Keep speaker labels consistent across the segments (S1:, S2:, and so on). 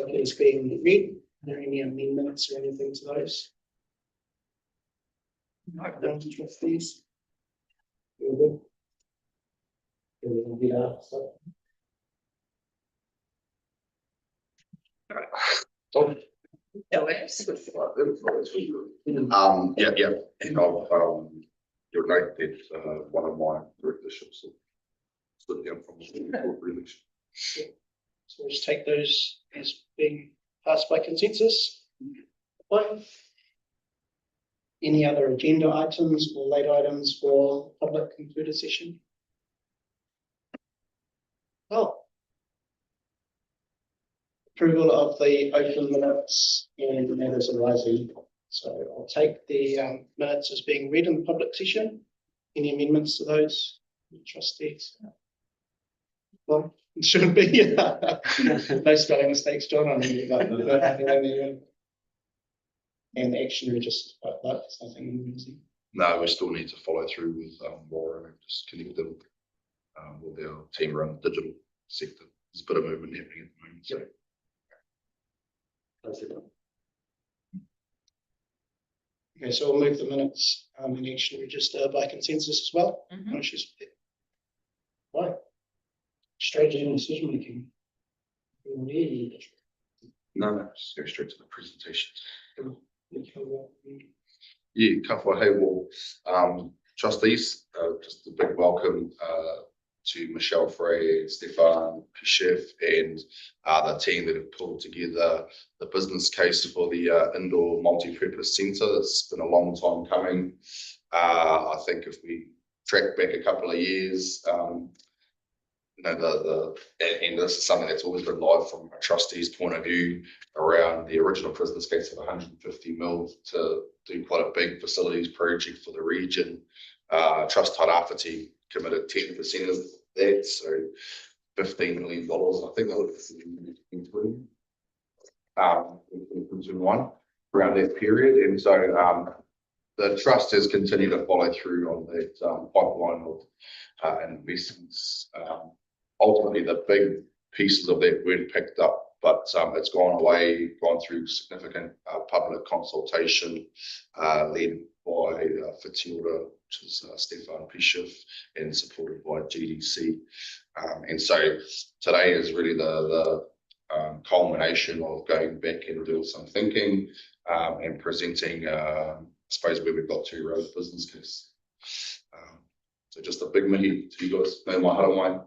S1: like it is being read. Are there any amendments or anything to those? Right, down to trustees. You're good.
S2: Yeah, and you'll note that one of my directorships stood down from the re-election.
S1: So we'll just take those as being passed by consensus. Fine. Any other agenda items or late items for public concluded session? Oh. Approval of the open minutes and matters arising. So I'll take the minutes as being read in the public session. Any amendments to those, trustees? Well, it shouldn't be. No spelling mistakes, John. And the action register, but that's nothing amazing.
S2: No, we still need to follow through with Laura and just connect them with our team around the digital sector. There's a bit of movement happening at the moment. So.
S1: Okay, so we'll move the minutes and action register by consensus as well. No issues. Right. Strategy and decision making.
S2: No, just go straight to the presentation. Yeah, Kawha, hey, well, trustees, just a big welcome to Michelle Frey, Stefan Pichef, and the team that have pulled together the business case for the indoor multi-purpose centre. It's been a long time coming. I think if we track back a couple of years, you know, and this is something that's always been live from a trustee's point of view around the original business case of 150 mil to do quite a big facilities project for the region. Trust Tairāwhiti committed 10% of that, so $15 million. I think that was in 2021 around that period, and so the trust has continued to follow through on that pipeline of investments. Ultimately, the big pieces of that weren't picked up, but it's gone through significant public consultation led by Whitiora, which is Stefan Pichef, and supported by GDC. And so today is really the culmination of going back and doing some thinking and presenting, I suppose, where we've got to around the business case. So just a big mihi to you guys. No mahara mai,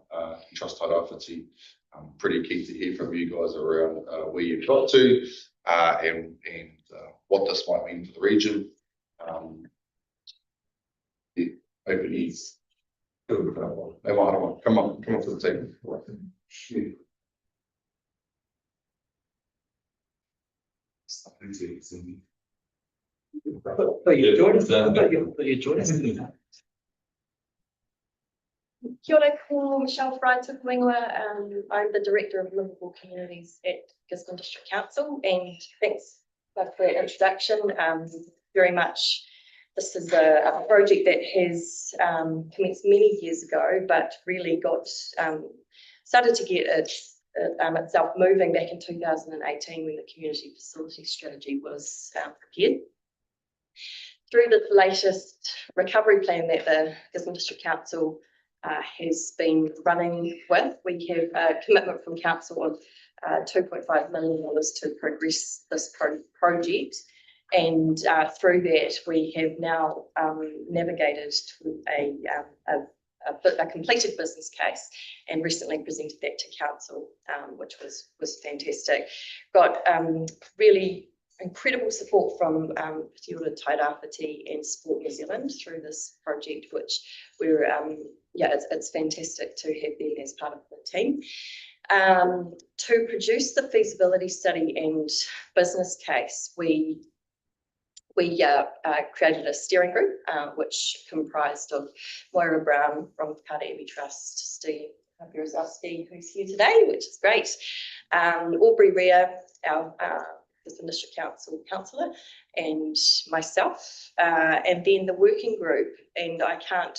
S2: Trust Tairāwhiti. I'm pretty keen to hear from you guys around where you've got to and what this might mean for the region. Yeah, open ears. No mahara mai. Come on to the table. Yeah.
S1: You join us.
S3: Kia ora, ko Michelle Frey Tukuingoa. I'm the Director of Livable Communities at Gisborne District Council, and thanks for that introduction. Very much, this is a project that has commenced many years ago, but really got started to get itself moving back in 2018 when the community facility strategy was prepared. Through the latest recovery plan that the Gisborne District Council has been running with, we have a commitment from council of $2.5 million to progress this project, and through that we have now navigated to a completed business case and recently presented that to council, which was fantastic. Got really incredible support from Whitiora Tairāwhiti and Sport New Zealand through this project, which we're it's fantastic to have them as part of the team. To produce the feasibility study and business case, we created a steering group which comprised of Moira Brown from Tairāwhiti Trust, Steve Steve, who's here today, which is great, Aubrey Rea, our Gisborne District Council councillor, and myself, and then the working group. And I can't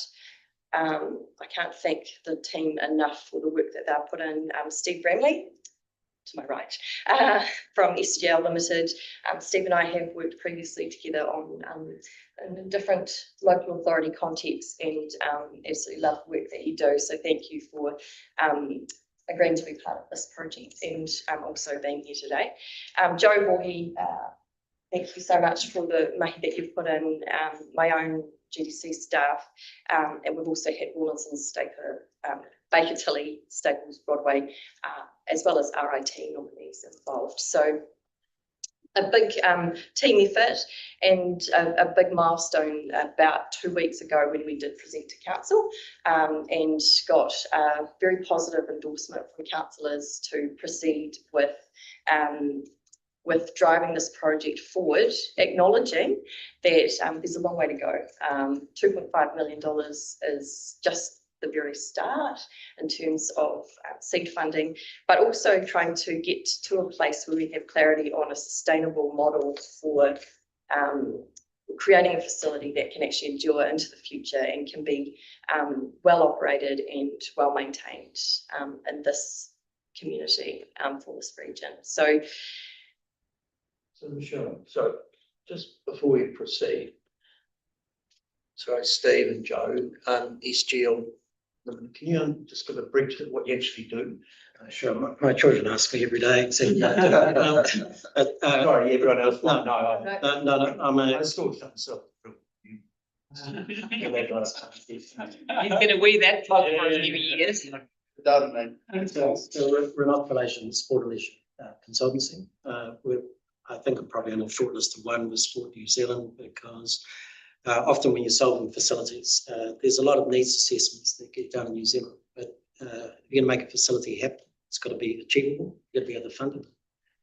S3: thank the team enough for the work that they've put in. Steve Bramley, to my right, from SGL Limited. Steve and I have worked previously together on in different local authority contexts, and absolutely love the work that you do. So thank you for agreeing to be part of this project and also being here today. Joe Voorhey, thank you so much for the mahi that you've put in, my own GDC staff, and we've also had Rawlinson, Staker, Baker Tilly, Staples, Broadway, as well as RIT nominees involved. So a big team effort and a big milestone about 2 weeks ago when we did present to council, and got a very positive endorsement from councillors to proceed with driving this project forward, acknowledging that there's a long way to go. $2.5 million is just the very start in terms of seed funding, but also trying to get to a place where we have clarity on a sustainable model for creating a facility that can actually endure into the future and can be well operated and well maintained in this community for this region. So
S4: Michelle, so just before we proceed, so Steve and Joe, SGL, can you just give a brief of what you actually do?
S5: Sure, my children ask me every day, except
S4: Sorry, everyone else might
S5: no,
S4: know.
S5: I'm
S4: I
S5: a,
S4: still don't myself.
S6: He's gonna wear that top for a few years.
S4: Done, man.
S5: it's a remote relations sport relation consultancy. I think I'm probably on a short list of one with Sport New Zealand, because often when you're solving facilities, there's a lot of needs assessments that get done in New Zealand, but if you're going to make a facility happen, it's got to be achievable, you've got to be able to fund it,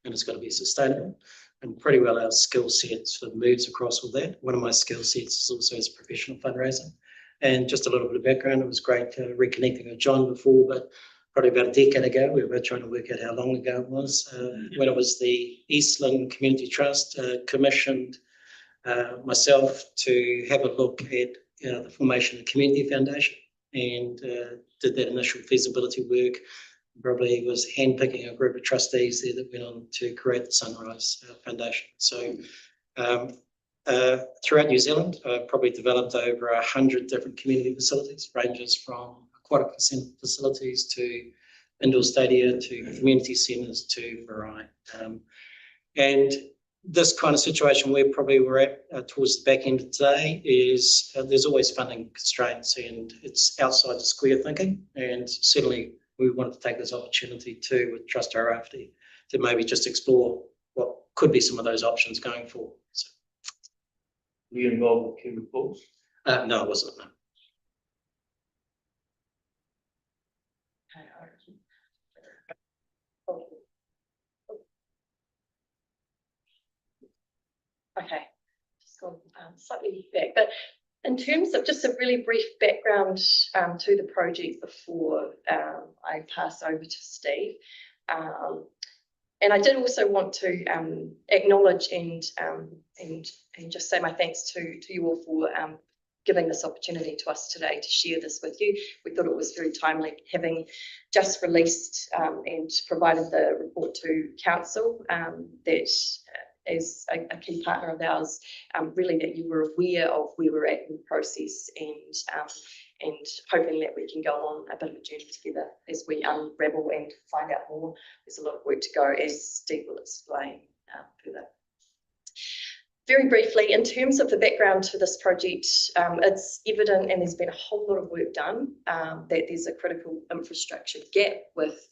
S5: and it's got to be sustainable. And pretty well our skill set sort of moves across with that. One of my skill sets is also as a professional fundraiser. And just a little bit of background, it was great reconnecting with John before, but probably about a decade ago, we were trying to work out how long ago it was, when it was the Eastland Community Trust commissioned myself to have a look at the formation of the Community Foundation, and did that initial feasibility work. Probably was handpicking a group of trustees there that went on to create the Sunrise Foundation. So throughout New Zealand, I've probably developed over 100 different community facilities, ranges from aquatic facilities to indoor stadia to community centres to variety. And this kind of situation where probably we're at towards the back end of today is there's always funding constraints, and it's outside the square thinking. And certainly we wanted to take this opportunity too with Trust Tairāwhiti to maybe just explore what could be some of those options going forward. So,
S4: Were you involved with chemicals?
S5: no, it wasn't. No.
S3: Okay, just gone slightly back, but in terms of just a really brief background to the project before I pass over to Steve, and I did also want to acknowledge and just say my thanks to you all for giving this opportunity to us today to share this with you. We thought it was very timely, having just released and provided the report to council, that as a key partner of ours, really that you were aware of where we're at in the process, and hoping that we can go on a bit of a journey together as we unravel and find out more. There's a lot of work to go, as Steve will explain further. Very briefly, in terms of the background to this project, it's evident, and there's been a whole lot of work done, that there's a critical infrastructure gap with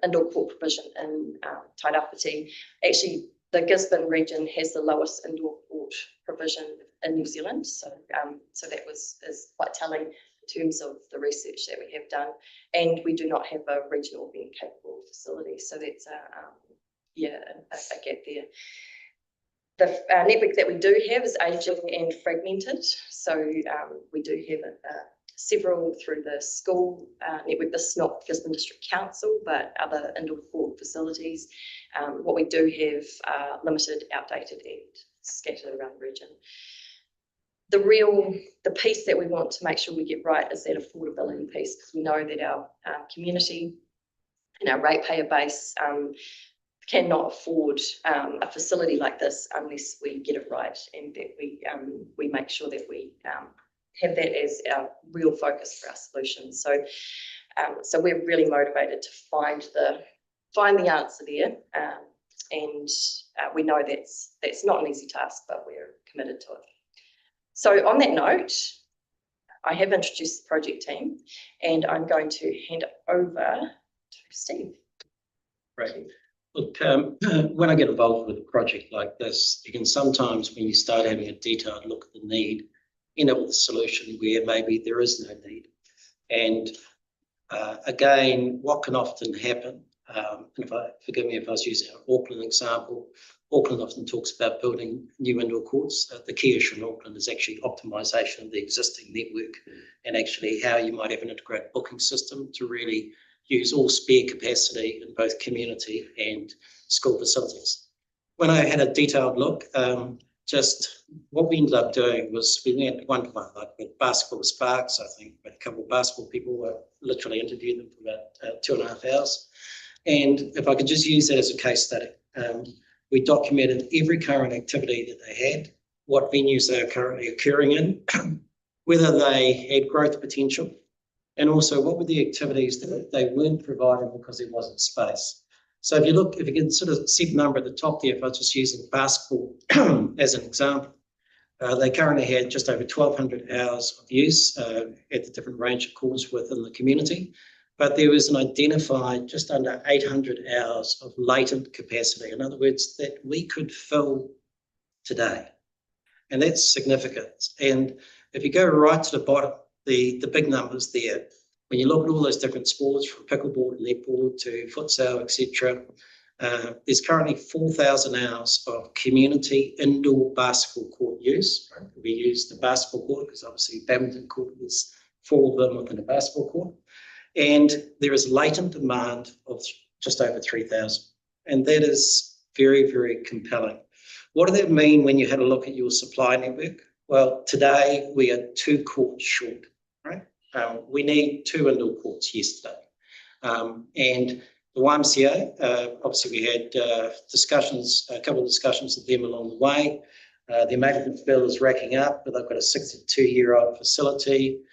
S3: indoor court provision in Tairāwhiti. Actually, the Gisborne region has the lowest indoor court provision in New Zealand, so that is quite telling in terms of the research that we have done, and we do not have a regional event capable facility, so that's a gap there. The network that we do have is aging and fragmented, so we do have several through the school network. This is not Gisborne District Council, but other indoor court facilities. What we do have are limited, outdated, and scattered around the region. The piece that we want to make sure we get right is that affordability piece, because we know that our community and our ratepayer base cannot afford a facility like this unless we get it right, and that we make sure that we have that as our real focus for our solutions. So so we're really motivated to find the answer there, and we know that's not an easy task, but we're committed to it. So on that note, I have introduced the project team, and I'm going to hand it over to Steve.
S5: Right. Look, when I get involved with a project like this, you can sometimes, when you start having a detailed look at the need, end up with a solution where maybe there is no need. And again, what can often happen, and forgive me if I was using an Auckland example, Auckland often talks about building new indoor courts. The key issue in Auckland is actually optimisation of the existing network, and actually how you might have an integrated booking system to really use all spare capacity in both community and school facilities. When I had a detailed look, just what we ended up doing was we went one-to-one, like with Basketball Sparks. I think a couple of basketball people were literally interviewed them for about 2.5 hours. And if I could just use that as a case study, we documented every current activity that they had, what venues they are currently occurring in, whether they had growth potential, and also what were the activities that they weren't providing because there wasn't space. So if you can sort of see the number at the top there, if I was just using basketball as an example, they currently had just over 1,200 hours of use at the different range of courts within the community, but there was an identified just under 800 hours of latent capacity. In other words, that we could fill today. And that's significant. And if you go right to the bottom, the big numbers there, when you look at all those different sports, from pickleball to netball to futsal, etc., there's currently 4,000 hours of community indoor basketball court use. Right? We use the basketball court because obviously badminton court is 4 of them within a basketball court. And there is latent demand of just over 3,000. And that is very, very compelling. What does that mean when you had a look at your supply network? Well, today we are 2 courts short, right? We need 2 indoor courts yesterday. And the YMCA, obviously we had a couple of discussions with them along the way. Their maintenance bill is racking up, but they've got a 62-year-old facility.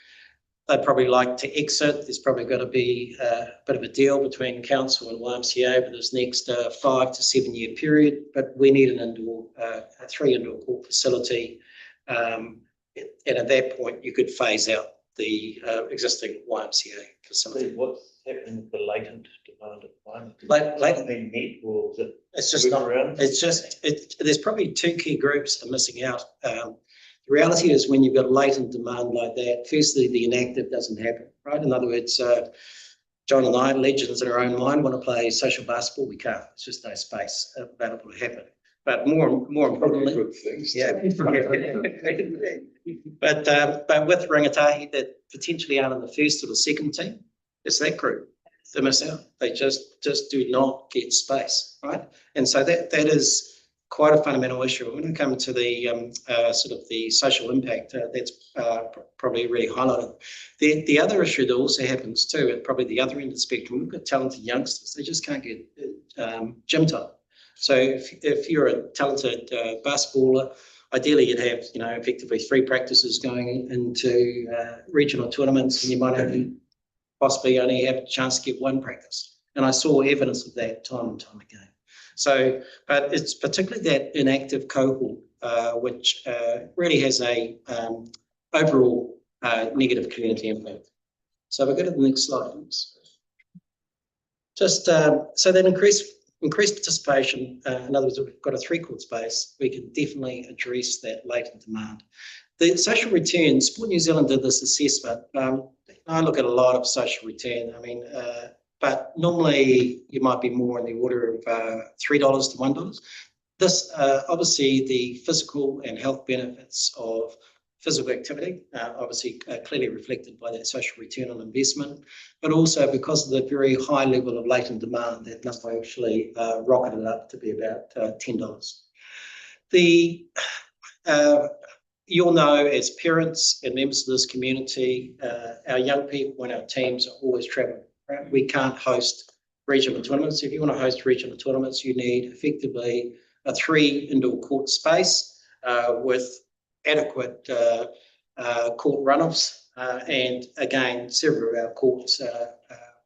S5: They'd probably like to exit. There's probably got to be a bit of a deal between council and YMCA over this next 5 to 7 year period, but we need a 3 indoor court facility. And at that point, you could phase out the existing YMCA facility.
S4: What's happening with the latent demand at the moment?
S5: Latent,
S4: Been met, or is it?
S5: it's just not around. It's just there's probably 2 key groups that are missing out. The reality is when you've got latent demand like that, firstly, the inactive doesn't happen, right? In other words, John and I, legends in our own mind, want to play social basketball. We can't. There's just no space available to happen. But more importantly,
S2: Good things.
S5: yeah. But with rangatahi that potentially aren't in the first or the second team, it's that group. They miss out. They just do not get space, right? And so that is quite a fundamental issue. When it comes to the sort of the social impact, that's probably really highlighted. The other issue that also happens too, at probably the other end of the spectrum, we've got talented youngsters. They just can't get gym time. So if you're a talented basketballer, ideally you'd have effectively 3 practices going into regional tournaments, and you might possibly only have a chance to get 1 practice. And I saw evidence of that time and time again. So, but it's particularly that inactive cohort, which really has a overall negative community impact. So we'll go to the next slide. Just so that increased participation, in other words, we've got a 3-court space, we can definitely address that latent demand. The social return, Sport New Zealand did this assessment. I look at a lot of social return. I mean, but normally you might be more in the order of $3 to $1. This, obviously, the physical and health benefits of physical activity, obviously clearly reflected by that social return on investment, but also because of the very high level of latent demand, that number actually rocketed up to be about $10. You'll know as parents and members of this community, our young people and our teams are always traveling. Right? We can't host regional tournaments. If you want to host regional tournaments, you need effectively a 3 indoor court space with adequate court runoffs. And again, several of our courts,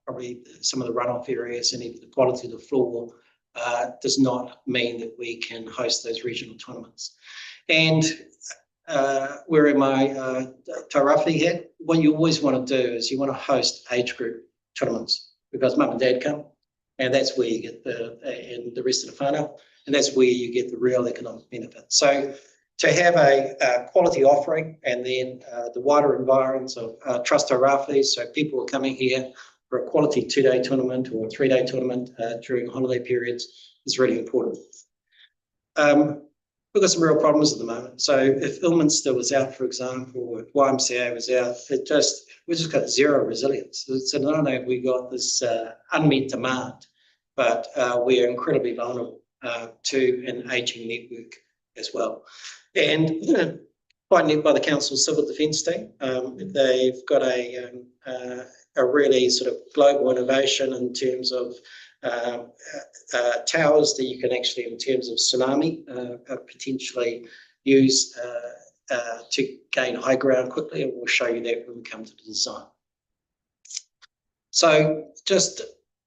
S5: probably some of the runoff areas and even the quality of the floor does not mean that we can host those regional tournaments. And wearing my Tairāwhiti hat, what you always want to do is you want to host age group tournaments because mum and dad come, and that's where you get and the rest of the whānau, and that's where you get the real economic benefit. So to have a quality offering, and then the wider environs of Trust Tairāwhiti, so people are coming here for a quality 2-day tournament or a 3-day tournament during holiday periods is really important. We've got some real problems at the moment. So if Ilminster was out, for example, or if YMCA was out, we just got zero resilience. So not only have we got this unmet demand, but we are incredibly vulnerable to an ageing network as well. And quite neat by the Council Civil Defence team. They've got a really sort of global innovation in terms of towers that you can actually, in terms of tsunami, potentially use to gain high ground quickly, and we'll show you that when we come to the design. So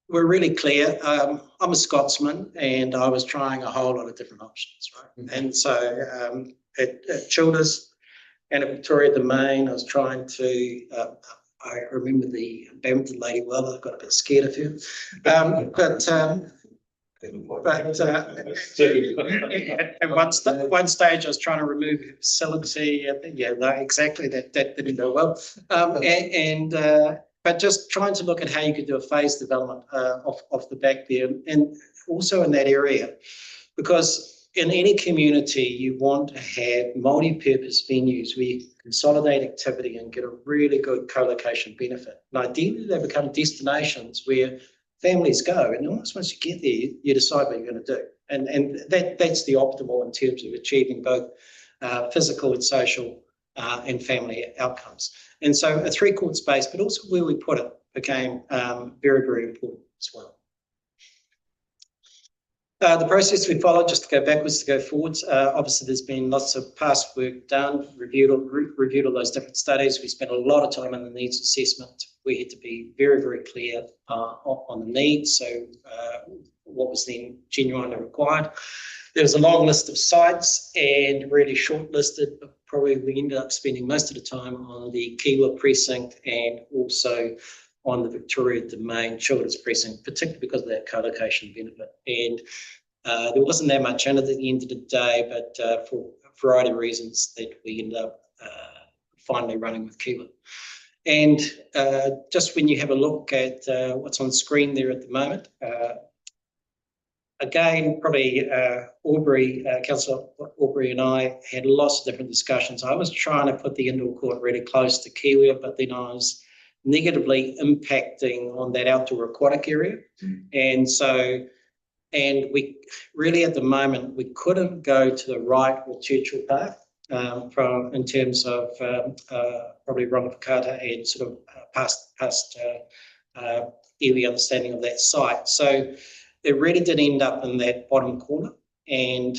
S5: we're really clear. I'm a Scotsman, and I was trying a whole lot of different options, right? Mm-hmm. And so at Childers and at Victoria Domain, I was trying to I remember the badminton lady well. I got a bit scared of her, at one stage I was trying to remove her facility. Yeah, no, exactly. That didn't go well. But just trying to look at how you could do a phased development off the back there, and also in that area, because in any community, you want to have multi-purpose venues where you consolidate activity and get a really good co-location benefit. And ideally, they become destinations where families go, and almost once you get there, you decide what you're going to do. And that's the optimal in terms of achieving both physical and social and family outcomes. And so a 3-court space, but also where we put it, became very, very important as well. The process we followed, just to go backwards, to go forwards, obviously there's been lots of past work done, reviewed all those different studies. We spent a lot of time on the needs assessment. We had to be very, very clear on the needs, so what was then genuinely required. There was a long list of sites and really shortlisted, but probably we ended up spending most of the time on the Kiwa precinct and also on the Victoria Domain Children's precinct, particularly because of that co-location benefit. And there wasn't that much in it at the end of the day, but for a variety of reasons that we ended up finally running with Kiwa. And just when you have a look at what's on screen there at the moment, again, probably Councillor Aubrey and I had lots of different discussions. I was trying to put the indoor court really close to Kiwi, but then I was negatively impacting on that outdoor aquatic area. And so, and we really at the moment, we couldn't go to the right or Churchill Park in terms of probably Rangapakata and sort of past early understanding of that site. So it really did end up in that bottom corner. And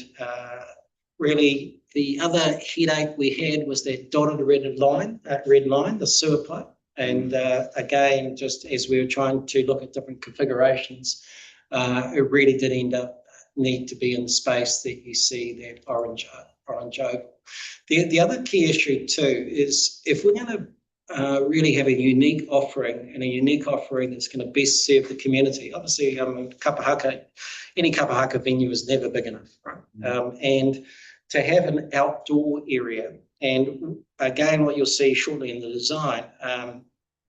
S5: really the other headache we had was that dotted red line, the sewer pipe. And again, just as we were trying to look at different configurations, it really did end up need to be in the space that you see that orange oval. The other key issue too is if we're going to really have a unique offering, and a unique offering that's going to best serve the community. Obviously, Kapahaka, any Kapahaka venue is never big enough, right? And to have an outdoor area, and again, what you'll see shortly in the design,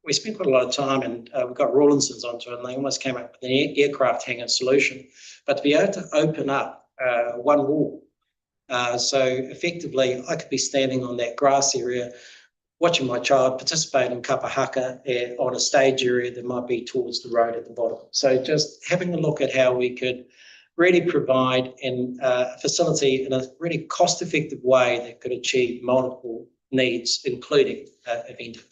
S5: we spent quite a lot of time, and we got Rawlinsons onto it, and they almost came up with an aircraft hangar solution. But to be able to open up one wall, so effectively, I could be standing on that grass area, watching my child participate in kapahaka on a stage area that might be towards the road at the bottom. So just having a look at how we could really provide a facility in a really cost-effective way that could achieve multiple needs, including eventing.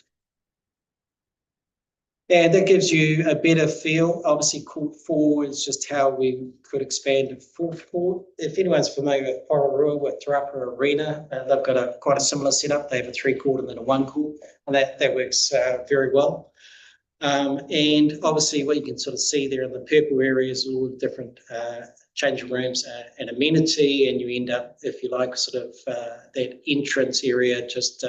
S5: And that gives you a better feel. Obviously, Court 4 is just how we could expand to 4th Court. If anyone's familiar with Pororua, with Tairāwhiti Arena, they've got quite a similar setup. They have a 3 court and then a 1 court, and that works very well. And obviously, what you can sort of see there in the purple areas, all the different changing rooms and amenity, and you end up, if you like, sort of that entrance area. Just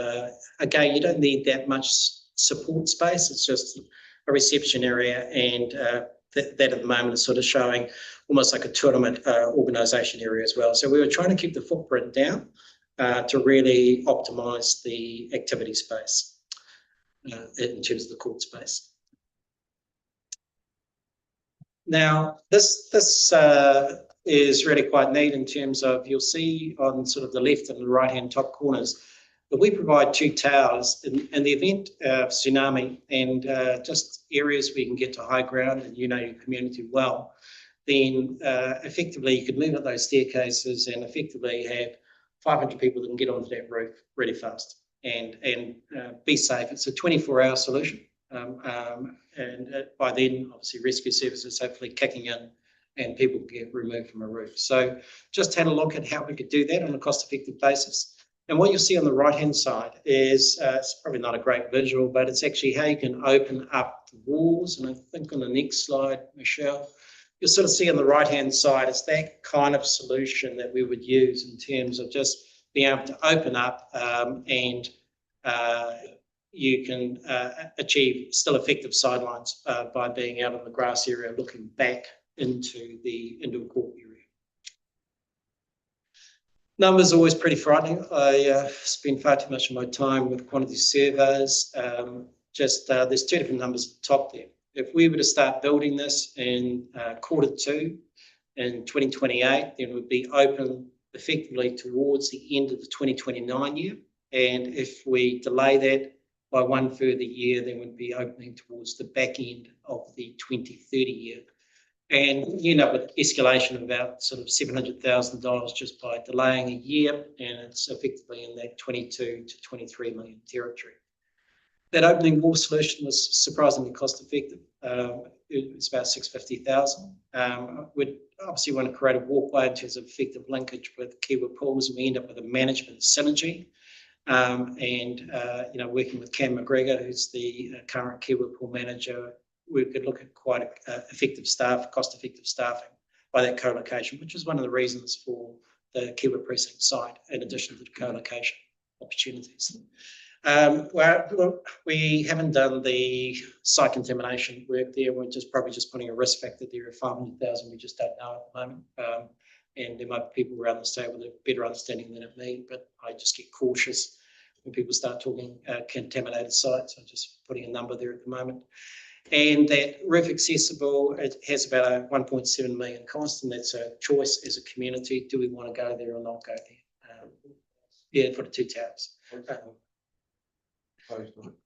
S5: again, you don't need that much support space. It's just a reception area, and that at the moment is sort of showing almost like a tournament organisation area as well. So we were trying to keep the footprint down to really optimise the activity space in terms of the court space. Now, this is really quite neat in terms of, you'll see on sort of the left and the right-hand top corners, that we provide 2 towers in the event of tsunami and just areas where you can get to high ground and you know your community well, then effectively you could move up those staircases and effectively have 500 people that can get onto that roof really fast and be safe. It's a 24-hour solution. And by then, obviously, rescue services hopefully kicking in and people get removed from a roof. So just had a look at how we could do that on a cost-effective basis. And what you'll see on the right-hand side is, it's probably not a great visual, but it's actually how you can open up the walls. And I think on the next slide, Michelle, you'll sort of see on the right-hand side, it's that kind of solution that we would use in terms of just being able to open up and you can achieve still effective sidelines by being out on the grass area looking back into the indoor court area. Numbers are always pretty frightening. I spend far too much of my time with quantity surveys. There's 2 different numbers at the top there. If we were to start building this in Q2 in 2028, then it would be open effectively towards the end of the 2029 year. And if we delay that by 1 further year, then we'd be opening towards the back end of the 2030 year. And you know, with escalation of about sort of $700,000 just by delaying a year, and it's effectively in that 22 to 23 million territory. That opening wall solution was surprisingly cost effective. It was about $650,000. We'd obviously want to create a walkway in terms of effective linkage with Kiwa Pools, and we end up with a management synergy. You know, working with Cam McGregor, who's the current Kiwa Pool manager, we could look at quite effective staff, cost-effective staffing by that co-location, which is one of the reasons for the Kiwa precinct site, in addition to the co-location opportunities. Well, we haven't done the site contamination work there. We're probably just putting a risk factor there of 500,000. We just don't know at the moment. And there might be people around the state with a better understanding than me, but I just get cautious when people start talking contaminated sites. I'm just putting a number there at the moment. And that roof accessible, it has about a 1.7 million cost, and that's a choice as a community. Do we want to go there or not go there? For the 2 towers.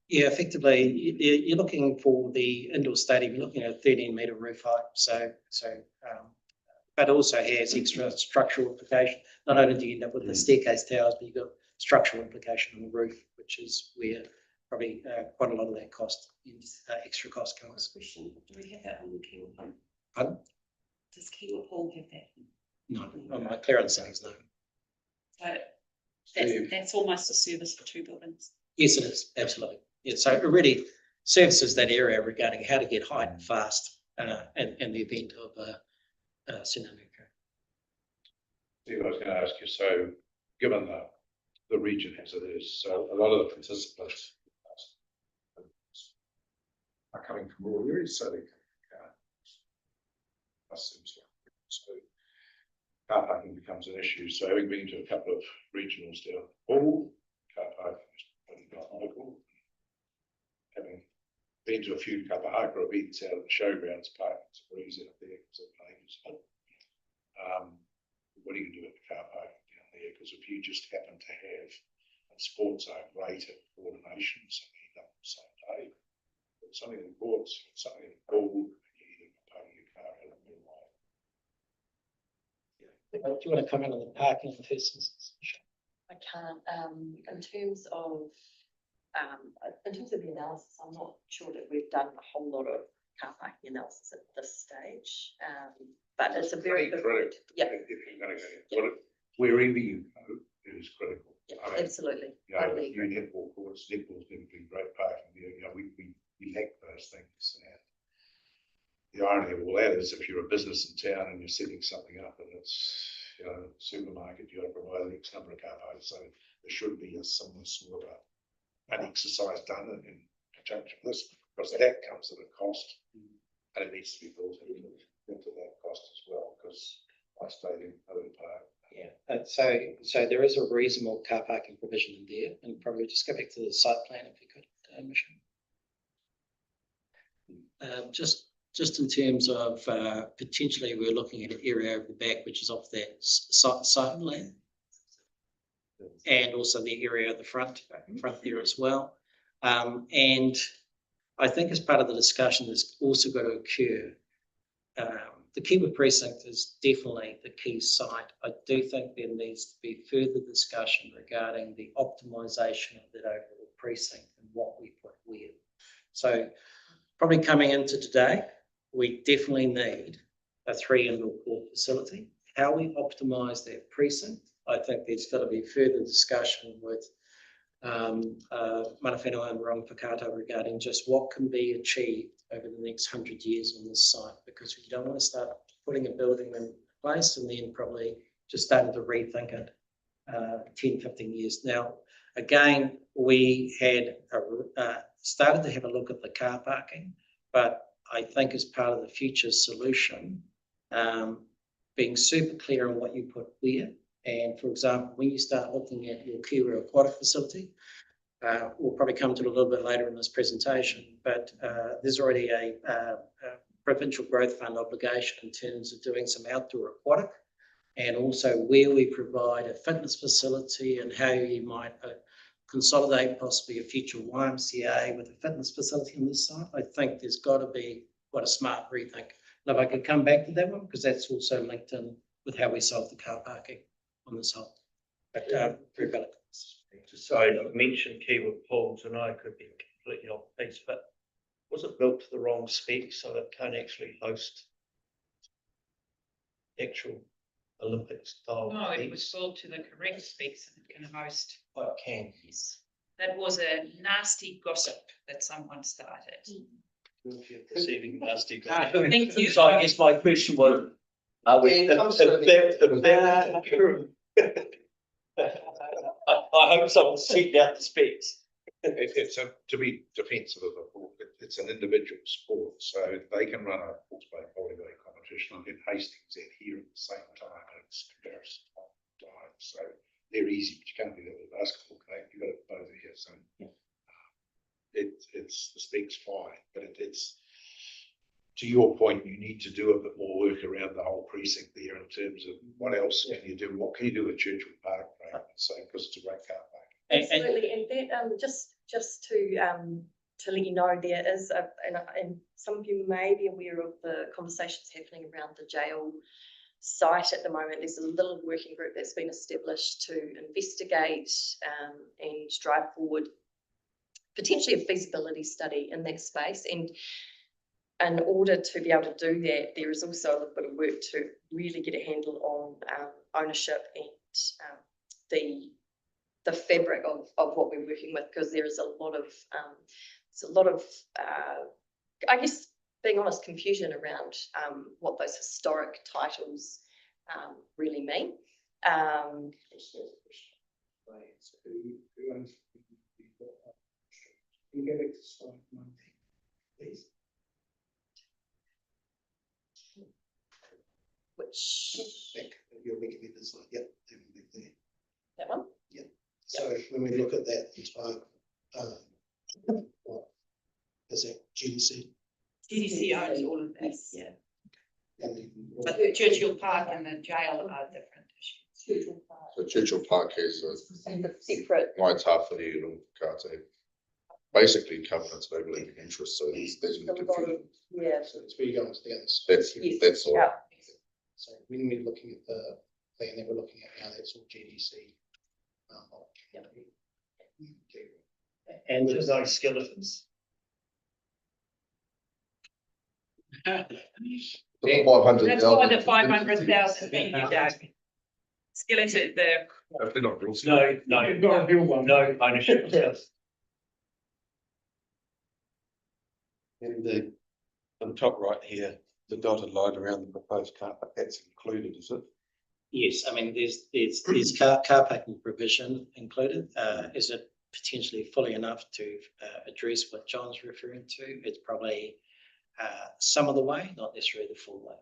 S5: Yeah, effectively, you're looking for the indoor stadium, you're looking at a 13-metre roof height. But also has extra structural implication. Not only do you end up with the staircase towers, but you've got structural implication on the roof, which is where probably quite a lot of that cost, extra cost comes.
S6: Question, do we have that on the Kiwa Pool?
S5: Pardon?
S6: Does Kiwa Pool have that?
S5: No, on my clearance says no.
S6: So that's almost a service for 2 buildings.
S5: Yes, it is, absolutely. Yeah, so it really services that area regarding how to get height and fast in the event of tsunami occurring.
S7: Steve, I was going to ask you, so given the region as it is, so a lot of the participants are coming from rural areas, so they so car parking becomes an issue. So having been to a couple of regionals down all car parking is pretty not local. Having been to a few Kapahaka events out of the showgrounds, parking's pretty easy up there because they're paying as well. What do you do with the car parking down there? Because if you just happen to have a sports zone rate of coordination, something done the same day, but something in courts, something in pool, you either parking your car out of the way.
S5: Do you want to comment on the parking in the first instance?
S3: I can't. In terms of in terms of the analysis, I'm not sure that we've done a whole lot of car parking analysis at this stage. But it's a very good.
S7: Critical.
S3: Yeah.
S7: If you're gonna go, wherever you go, it is critical.
S3: Yeah,
S7: I mean,
S3: absolutely.
S7: you know,
S3: Totally
S7: you
S3: agree.
S7: netball courts, netball's never been great parking, you know, we lack those things. And the irony of all that is if you're a business in town and you're setting something up and it's, you know, supermarket, you gotta provide X number of car parks, so there should be a similar sort of an exercise done in conjunction with this, because that comes at a cost. And it needs to be built into that cost as well, because I stayed in Owen Park.
S5: Yeah, so there is a reasonable car parking provision in there, and probably just go back to the site plan if you could, Michelle. Just in terms of potentially we're looking at an area over the back which is off that site land, and also the area at the front there as well. And I think as part of the discussion, there's also got to occur. The Kiwa precinct is definitely the key site. I do think there needs to be further discussion regarding the optimisation of that overall precinct and what we put where. So probably coming into today, we definitely need a 3 indoor court facility. How we optimise that precinct, I think there's got to be further discussion with mana whenua and Rangwhakato regarding just what can be achieved over the next 100 years on this site, because you don't want to start putting a building in place and then probably just starting to rethink it 10, 15 years. Now, again, we had started to have a look at the car parking, but I think as part of the future solution, being super clear on what you put where. And for example, when you start looking at your Kiwa aquatic facility, we'll probably come to it a little bit later in this presentation, but there's already a provincial growth fund obligation in terms of doing some outdoor aquatic, and also where we provide a fitness facility and how you might consolidate possibly a future YMCA with a fitness facility on this site. I think there's got to be quite a smart rethink. And if I could come back to that one, because that's also linked in with how we solve the car parking on this whole. But very valid.
S4: So I mentioned Kiwa pools, and I could be completely off piece, but was it built to the wrong spec so it can't actually host actual Olympic style?
S6: No, it was built to the correct specs and it can host.
S4: Oh, it can.
S6: Yes. That was a nasty gossip that someone started.
S4: Receiving nasty.
S6: Thank you.
S4: So I guess my question was, are we? I hope someone checked out the specs.
S7: It's to be defensive of the sport, it's an individual sport, so they can run a horse boat volleyball competition and Hastings out here at the same time, and it's comparison time, so they're easy, but you can't do that with a basketball game, you've got it both here, so. It's the specs fine, but it's, to your point, you need to do a bit more work around the whole precinct there in terms of what else can you do, what can you do at Churchill Park, right? So, because it's a great car park.
S3: Absolutely, and that just to let you know, there is and some of you may be aware of the conversations happening around the jail site at the moment. There's a little working group that's been established to investigate and drive forward potentially a feasibility study in that space. And in order to be able to do that, there is also a little bit of work to really get a handle on ownership and the fabric of what we're working with, because there is a lot of I guess, being honest, confusion around what those historic titles really mean.
S1: Can you go back to slide 19, please?
S3: Which,
S1: Back, you're looking at this slide, yep, there.
S3: that one?
S1: So when we look at that entire, what is that, GDC?
S6: GDC owns all of that,
S3: Yes.
S6: yeah.
S1: And then-
S6: But the Churchill Park and the jail are different issues.
S2: So Churchill Park has
S3: And the separate,
S2: a Tairāwhiti and Kate, basically covenants of overlapping interests, so there's no confusion.
S3: yeah.
S1: So it's where you go into the other side.
S2: That's all.
S3: Yeah.
S1: So when we're looking at the plan that we're looking at now, that's all GDC.
S3: Yeah.
S1: Okay.
S5: And
S4: There's no skeletons.
S2: $500,000.
S6: That's why the 500,000 thing, Doug. Skeleton,
S2: If they're not real.
S4: No ownership.
S7: In the, on the top right here, the dotted line around the proposed car park, that's included, is it?
S5: yes, I mean, there's car parking provision included. Is it potentially fully enough to address what John's referring to? It's probably some of the way, not necessarily the full way.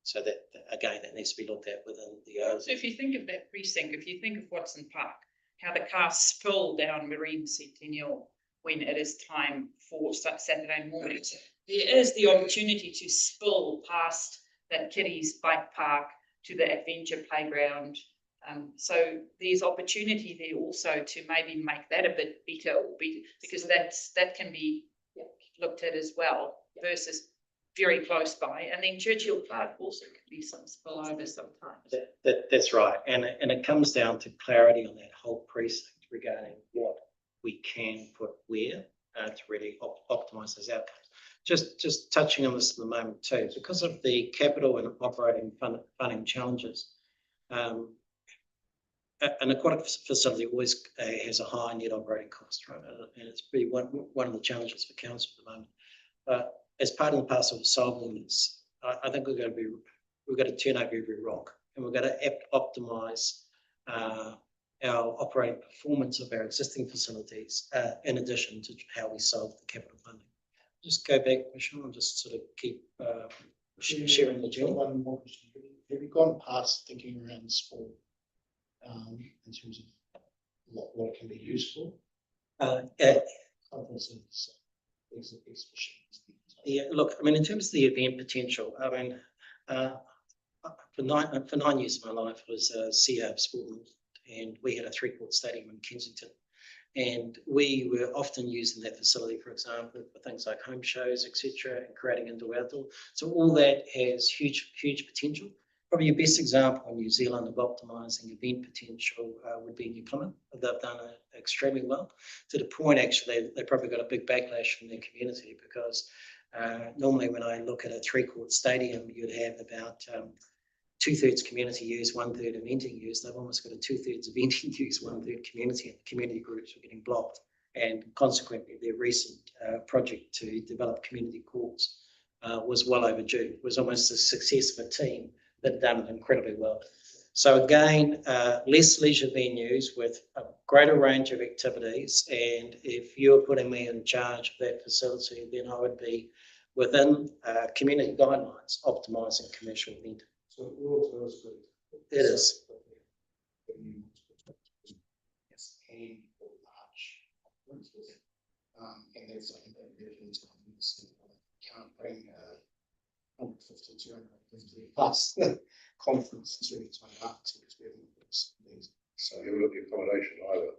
S5: So that, again, that needs to be looked at within the.
S6: so if you think of that precinct, if you think of Watson Park, how the cars spill down Marine Centennial when it is time for Saturday mornings, there is the opportunity to spill past that kiddies bike park to the adventure playground. So there's opportunity there also to maybe make that a bit better, because that can be looked at as well versus very close by. And then Churchill Park also can be some spillover sometimes.
S5: That's right, and it comes down to clarity on that whole precinct regarding what we can put where to really optimise those outcomes. Just touching on this at the moment too, because of the capital and operating funding challenges, an aquatic facility always has a high net operating cost, right? And it's pretty one of the challenges for council at the moment. But as part of the parcel of solving this, I think we've got to turn over every rock, and we've got to optimise our operating performance of our existing facilities, in addition to how we solve the capital funding. Just go back, Michelle, and just sort of keep sharing the journey.
S1: One more question. Have you gone past thinking around sport in terms of what it can be used for?
S5: Yeah, look, I mean, in terms of the event potential, I mean, for 9 years of my life, I was CEO of Sportland, and we had a 3-court stadium in Kensington. And we were often using that facility, for example, for things like home shows, etc., and creating indoor-outdoor. So all that has huge potential. Probably your best example in New Zealand of optimising event potential would be New Plymouth. They've done it extremely well, to the point actually they probably got a big backlash from their community, because normally when I look at a 3-court stadium, you'd have about 2/3 community use, 1/3 eventing use. They've almost got a 2/3 eventing use, 1/3 community, and the community groups are getting blocked. And consequently, their recent project to develop community courts was well overdue. It was almost a success of a team that had done it incredibly well. So again, less leisure venues with a greater range of activities. And if you're putting me in charge of that facility, then I would be within community guidelines, optimising commercial event.
S7: So water is good.
S5: It is.
S1: Yes, and or large conferences. And that's something that can't bring 150, 250 plus conferences really time up to these.
S7: So you're looking at accommodation either.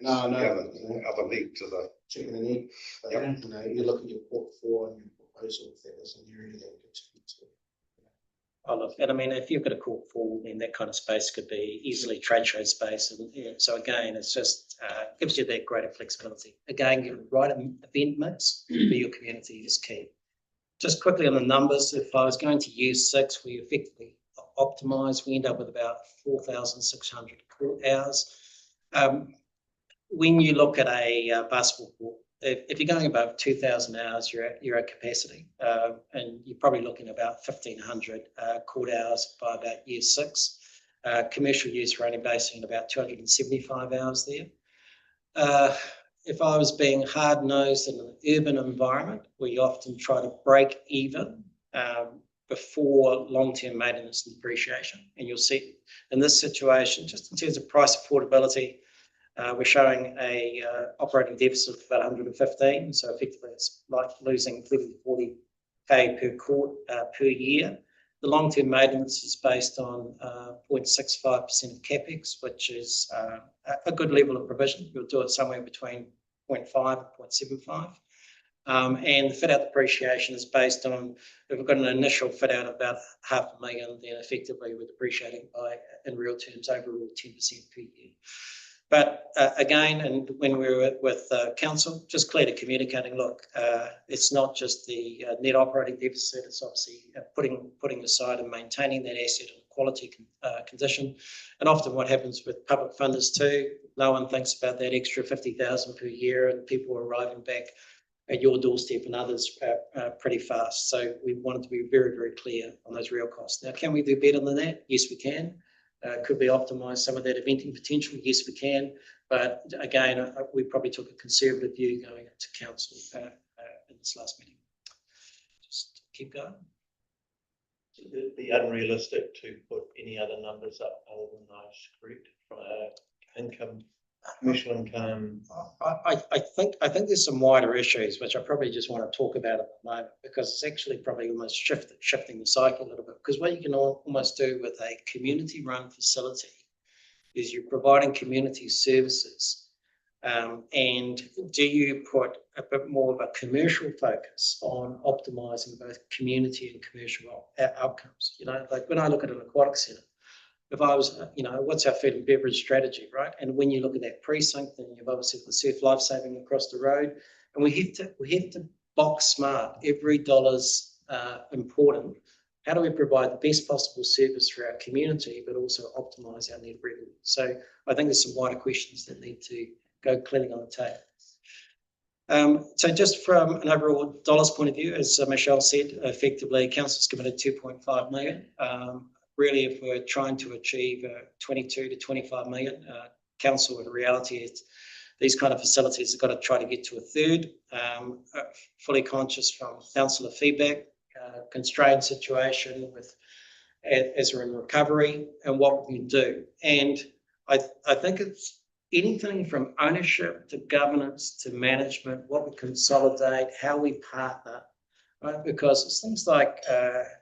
S1: No.
S7: The other league to the.
S1: Chicken and egg. You know, you look at your portfolio and your proposal, if there was an area that we could turn to.
S5: And I mean, if you've got a court full, then that kind of space could be easily trade show space. And so again, it's just gives you that greater flexibility. Again, get the right event mix for your community is key. Just quickly on the numbers, if I was going to use 6, we effectively optimise, we end up with about 4,600 court hours. When you look at a basketball court, if you're going above 2,000 hours, you're at capacity, and you're probably looking at about 1,500 court hours by about year 6. Commercial use, we're only basing about 275 hours there. If I was being hard-nosed in an urban environment, we often try to break even before long-term maintenance and depreciation. And you'll see in this situation, just in terms of price affordability, we're showing a operating deficit of about 115. So effectively, it's like losing 30 to 40K per court per year. The long-term maintenance is based on 0.65% of capex, which is a good level of provision. You'll do it somewhere between 0.5 and 0.75. And the fit-out depreciation is based on, if we've got an initial fit-out of about $500,000, then effectively we're depreciating by, in real terms, overall 10% per year. But again, and when we were with council, just clear to communicating, look, it's not just the net operating deficit, it's obviously putting aside and maintaining that asset in quality condition. And often what happens with public funders too, no one thinks about that extra 50,000 per year and people arriving back at your doorstep and others pretty fast. So we wanted to be very, very clear on those real costs. Now, can we do better than that? Yes, we can. Could we optimise some of that eventing potential? Yes, we can. But again, we probably took a conservative view going into council in this last meeting. Just keep going.
S4: It'd be unrealistic to put any other numbers up other than those, correct? From income, commercial income.
S5: I think there's some wider issues which I probably just want to talk about at the moment, because it's actually probably almost shifting the cycle a little bit. Because what you can almost do with a community-run facility is you're providing community services, and do you put a bit more of a commercial focus on optimising both community and commercial outcomes? You know, like when I look at an aquatic centre, if I was, you know, what's our food and beverage strategy, right? And when you look at that precinct, then you've obviously got the surf lifesaving across the road, and we have to box smart. Every dollar's important. How do we provide the best possible service for our community, but also optimise our net revenue? So I think there's some wider questions that need to go clearly on the table. So just from an overall dollars point of view, as Michelle said, effectively council's committed 2.5 million. Really, if we're trying to achieve 22 to 25 million, council in reality, it's, these kind of facilities have got to try to get to a third. Fully conscious from councillor feedback, constrained situation with as we're in recovery and what we do. And I think it's anything from ownership to governance to management, what we consolidate, how we partner. Right? Because it's things like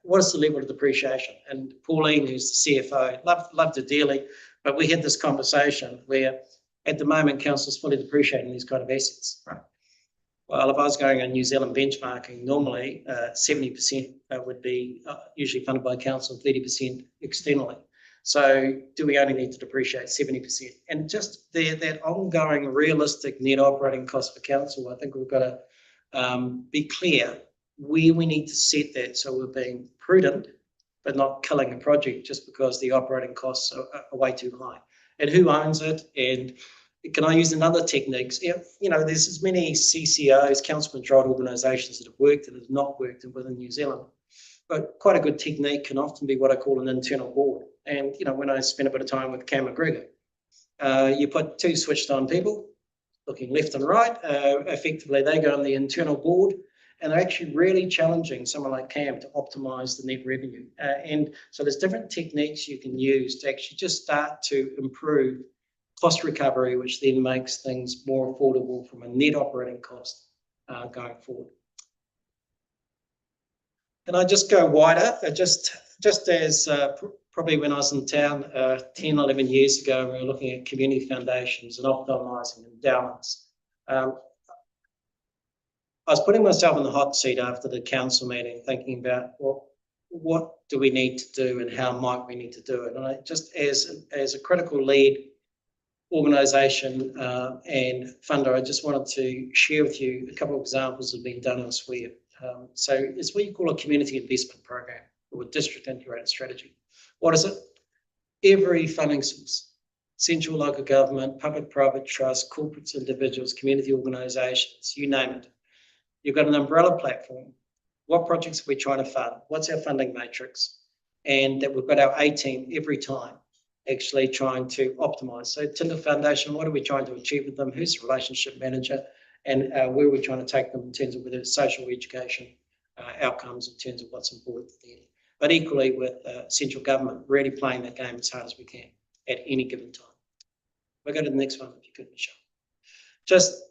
S5: what is the level of depreciation? And Pauline, who's the CFO, loved her dearly, but we had this conversation where at the moment council's fully depreciating these kind of assets. Right? Well, if I was going on New Zealand benchmarking, normally 70% would be usually funded by council, 30% externally. So do we only need to depreciate 70%? And just that ongoing realistic net operating cost for council, I think we've got to be clear where we need to set that, so we're being prudent but not killing a project just because the operating costs are way too high. And who owns it? And can I use another techniques? You know, there's as many CCOs, council controlled organisations that have worked and have not worked within New Zealand. But quite a good technique can often be what I call an internal board. And you know, when I spent a bit of time with Cam McGregor, you put two switched on people looking left and right. Effectively, they go on the internal board, and they're actually really challenging someone like Cam to optimise the net revenue. And so there's different techniques you can use to actually just start to improve cost recovery, which then makes things more affordable from a net operating cost going forward. And I just go wider, just as probably when I was in town 10, 11 years ago, we were looking at community foundations and optimising endowments. I was putting myself in the hot seat after the council meeting, thinking about, well, what do we need to do and how might we need to do it? And I just, as a critical lead organisation and funder, I just wanted to share with you a couple of examples that have been done elsewhere. So it's what you call a community investment program or a district integrated strategy. What is it? Every funding source, central local government, public-private trust, corporates, individuals, community organisations, you name it. You've got an umbrella platform. What projects are we trying to fund? What's our funding matrix? And that we've got our A team every time actually trying to optimise. So Tinder Foundation, what are we trying to achieve with them? Who's the relationship manager? And where are we trying to take them in terms of whether it's social education outcomes in terms of what's important to them. But equally with central government, really playing that game as hard as we can at any given time. We'll go to the next one if you could, Michelle. Just,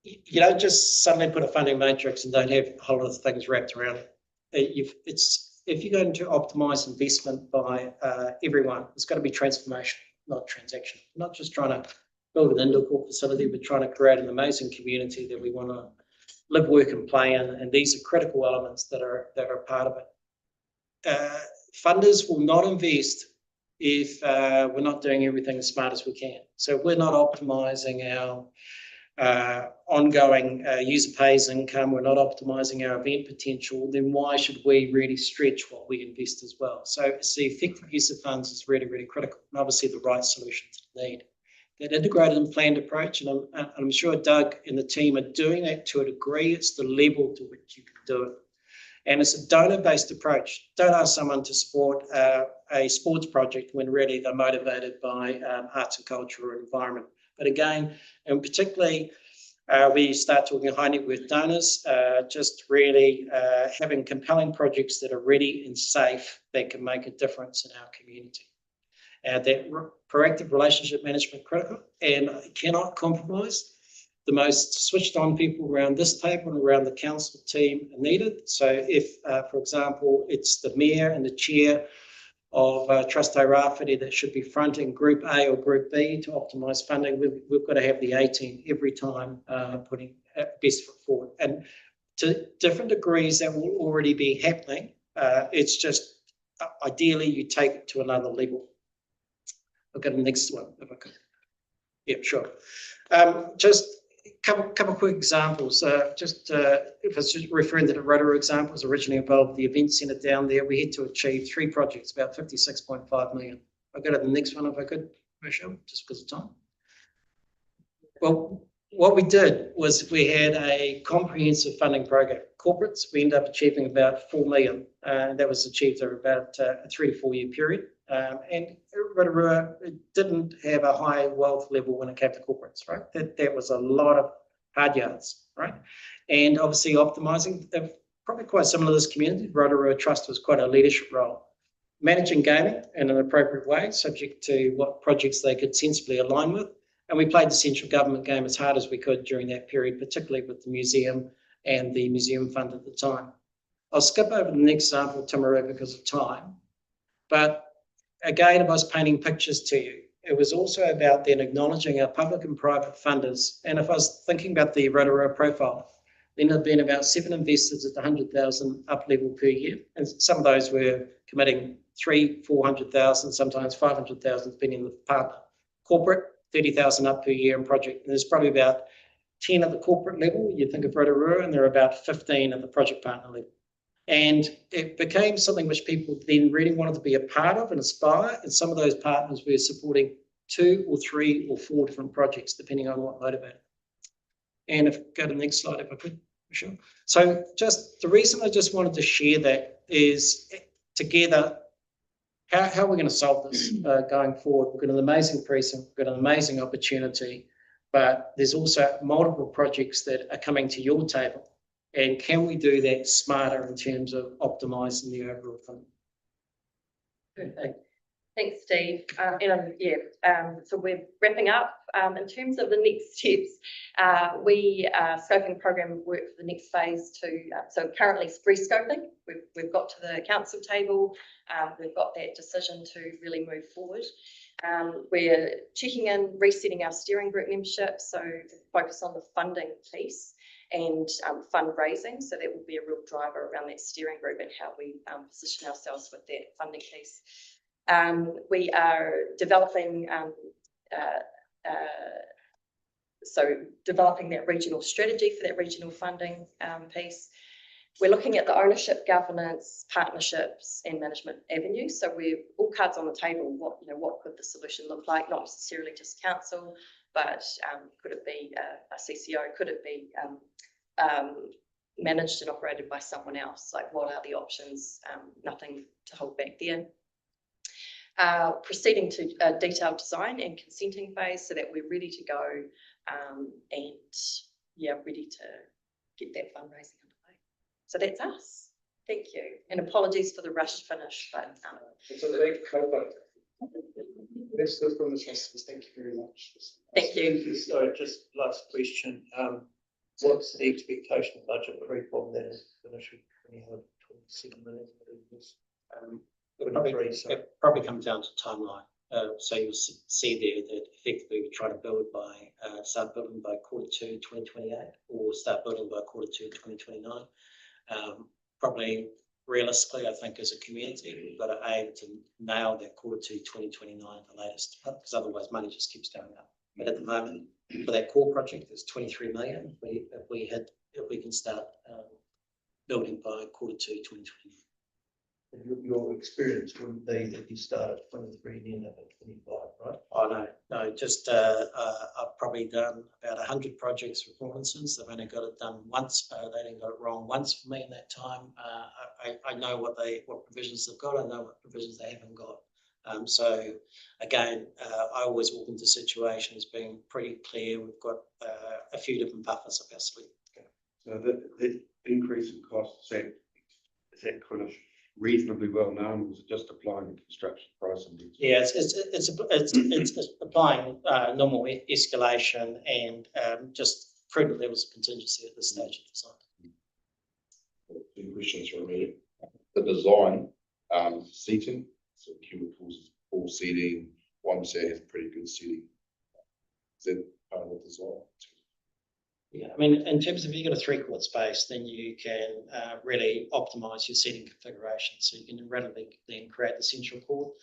S5: you don't just suddenly put a funding matrix and don't have a whole lot of things wrapped around it. If you're going to optimise investment by everyone, it's got to be transformational, not transactional. Not just trying to build an indoor court facility, but trying to create an amazing community that we want to live, work and play in. And these are critical elements that are part of it. Funders will not invest if we're not doing everything as smart as we can. So if we're not optimizing our ongoing user pays income, we're not optimizing our event potential, then why should we really stretch what we invest as well? So it's the effective use of funds is really, really critical, and obviously the right solution to the need. That integrated and planned approach, and I'm sure Doug and the team are doing that to a degree. It's the level to which you can do it. And it's a donor-based approach. Don't ask someone to support a sports project when really they're motivated by arts and culture or environment. But again, and particularly we start talking high net worth donors, just really having compelling projects that are ready and safe that can make a difference in our community. That proactive relationship management critical, and cannot compromise. The most switched on people around this table and around the council team are needed. So if, for example, it's the mayor and the chair of Trust Tairāwhiti that should be fronting Group A or Group B to optimise funding, we've got to have the A team every time putting best foot forward. And to different degrees that will already be happening. It's just ideally you take it to another level. I'll go to the next one if I could. Yeah, sure. Just couple quick examples. If I was just referring to the Rotorua examples, originally involved the event centre down there, we had to achieve 3 projects, about 56.5 million. I'll go to the next one if I could, Michelle, just because of time. Well, what we did was we had a comprehensive funding program. Corporates, we ended up achieving about 4 million. That was achieved over about a 3 to 4 year period. And Rotorua didn't have a high wealth level when it came to corporates, right? That was a lot of hard yards, right? And obviously optimising, probably quite similar to this community. Rotorua Trust was quite a leadership role. Managing gaming in an appropriate way, subject to what projects they could sensibly align with. And we played the central government game as hard as we could during that period, particularly with the museum and the museum fund at the time. I'll skip over the next example, Timaru, because of time. But again, if I was painting pictures to you, it was also about then acknowledging our public and private funders. And if I was thinking about the Rotorua profile, then there'd been about 7 investors at the 100,000 up level per year. And some of those were committing 300,000, 400,000, sometimes 500,000, depending on the partner. Corporate, 30,000 up per year in project. And there's probably about 10 at the corporate level, you think of Rotorua, and there are about 15 at the project partner level. And it became something which people then really wanted to be a part of and aspire. And some of those partners were supporting 2 or 3 or 4 different projects, depending on what motivated. And if go to the next slide, if I could, Michelle. So just the reason I just wanted to share that is together, how are we going to solve this going forward? We've got an amazing precinct, we've got an amazing opportunity, but there's also multiple projects that are coming to your table. And can we do that smarter in terms of optimising the overall fund?
S3: Thanks, Steve. So we're wrapping up. In terms of the next steps, we are scoping program work for the next phase to, so currently re-scoping. We've got to the council table. We've got that decision to really move forward. We're checking in, resetting our steering group membership, so focus on the funding piece and fundraising. So that will be a real driver around that steering group and how we position ourselves with that funding piece. We are developing, developing that regional strategy for that regional funding piece. We're looking at the ownership, governance, partnerships, and management avenues. So we're all cards on the table. What could the solution look like? Not necessarily just council, but could it be a CCO? Could it be managed and operated by someone else? Like, what are the options? Nothing to hold back there. Proceeding to a detailed design and consenting phase so that we're ready to go ready to get that fundraising underway. So that's us. Thank you. And apologies for the rushed finish, but
S1: It's a big cover. Let's go from the trustees. Thank you very much.
S3: Thank you.
S4: So just last question, what's the expectation of budget creep on that initial 27 million?
S5: It probably comes down to timeline. So you'll see there that effectively we try to build by, start building by Q2 2028 or start building by Q2 2029. Probably realistically, I think as a community, we've got to aim to nail that Q2 2029 the latest, because otherwise money just keeps going up. But at the moment, for that core project, there's 23 million. If we can start building by Q2 2029.
S4: Your experience wouldn't be that you start at 23 and end up at 25, right?
S5: Oh, no, just, I've probably done about 100 projects for Rawlinson's. They've only got it done once. They only got it wrong once for me in that time. I know what provisions they've got. I know what provisions they haven't got. So again, I always walk into situations being pretty clear. We've got a few different buffers up our sleeve.
S7: So the increase in costs, is that kind of reasonably well known, or is it just applying the construction price index?
S5: Yeah, it's applying normal escalation and just prudent levels of contingency at this stage of the design.
S7: Two questions from me. The design, seating, so chemicals, all seating, one set has pretty good seating. Is that part of the design?
S5: Yeah, I mean, in terms of you've got a 3-quart space, then you can really optimize your seating configuration. So you can readily then create the central court.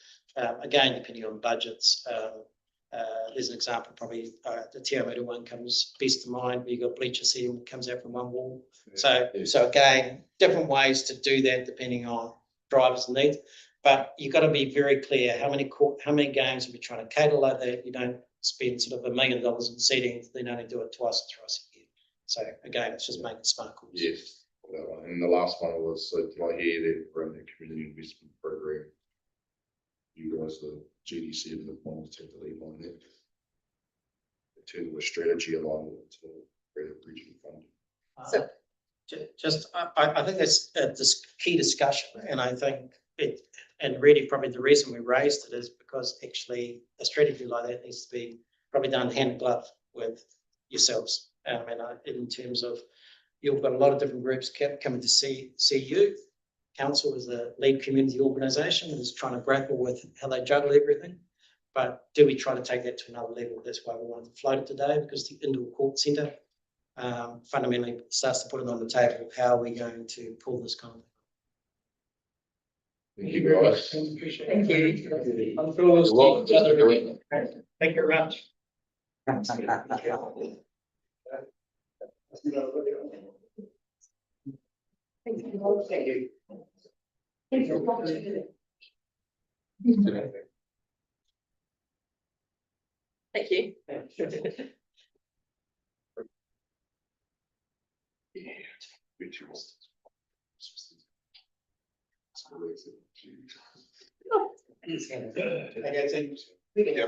S5: Again, depending on budgets, there's an example, probably the Tairāwhiti one comes best to mind, where you've got bleacher seating that comes out from one wall.
S7: Yeah.
S5: So again, different ways to do that depending on drivers' needs. But you've got to be very clear how many games are we trying to cater like that. You don't spend sort of $1 million in seating, then only do it twice or thrice a year. So again, it's just making smart calls.
S2: Yes, that one. And the last one was, so did I hear that around the community investment program? You guys, the GDC and the bonds take the lead on that. In terms of a strategy alignment to greater regional funding.
S3: So-
S5: I think that's this key discussion, and I think and really probably the reason we raised it is because actually a strategy like that needs to be probably done hand in glove with yourselves. And in terms of, you've got a lot of different groups coming to see you. Council is a lead community organisation and is trying to grapple with how they juggle everything. But do we try to take that to another level? That's why we wanted to float it today, because the indoor court centre fundamentally starts to put it on the table. How are we going to pull this kind of thing?
S2: Thank you, guys.
S1: Thank you. I'm sure
S2: You're welcome.
S1: Thank you very much.
S3: Thank you.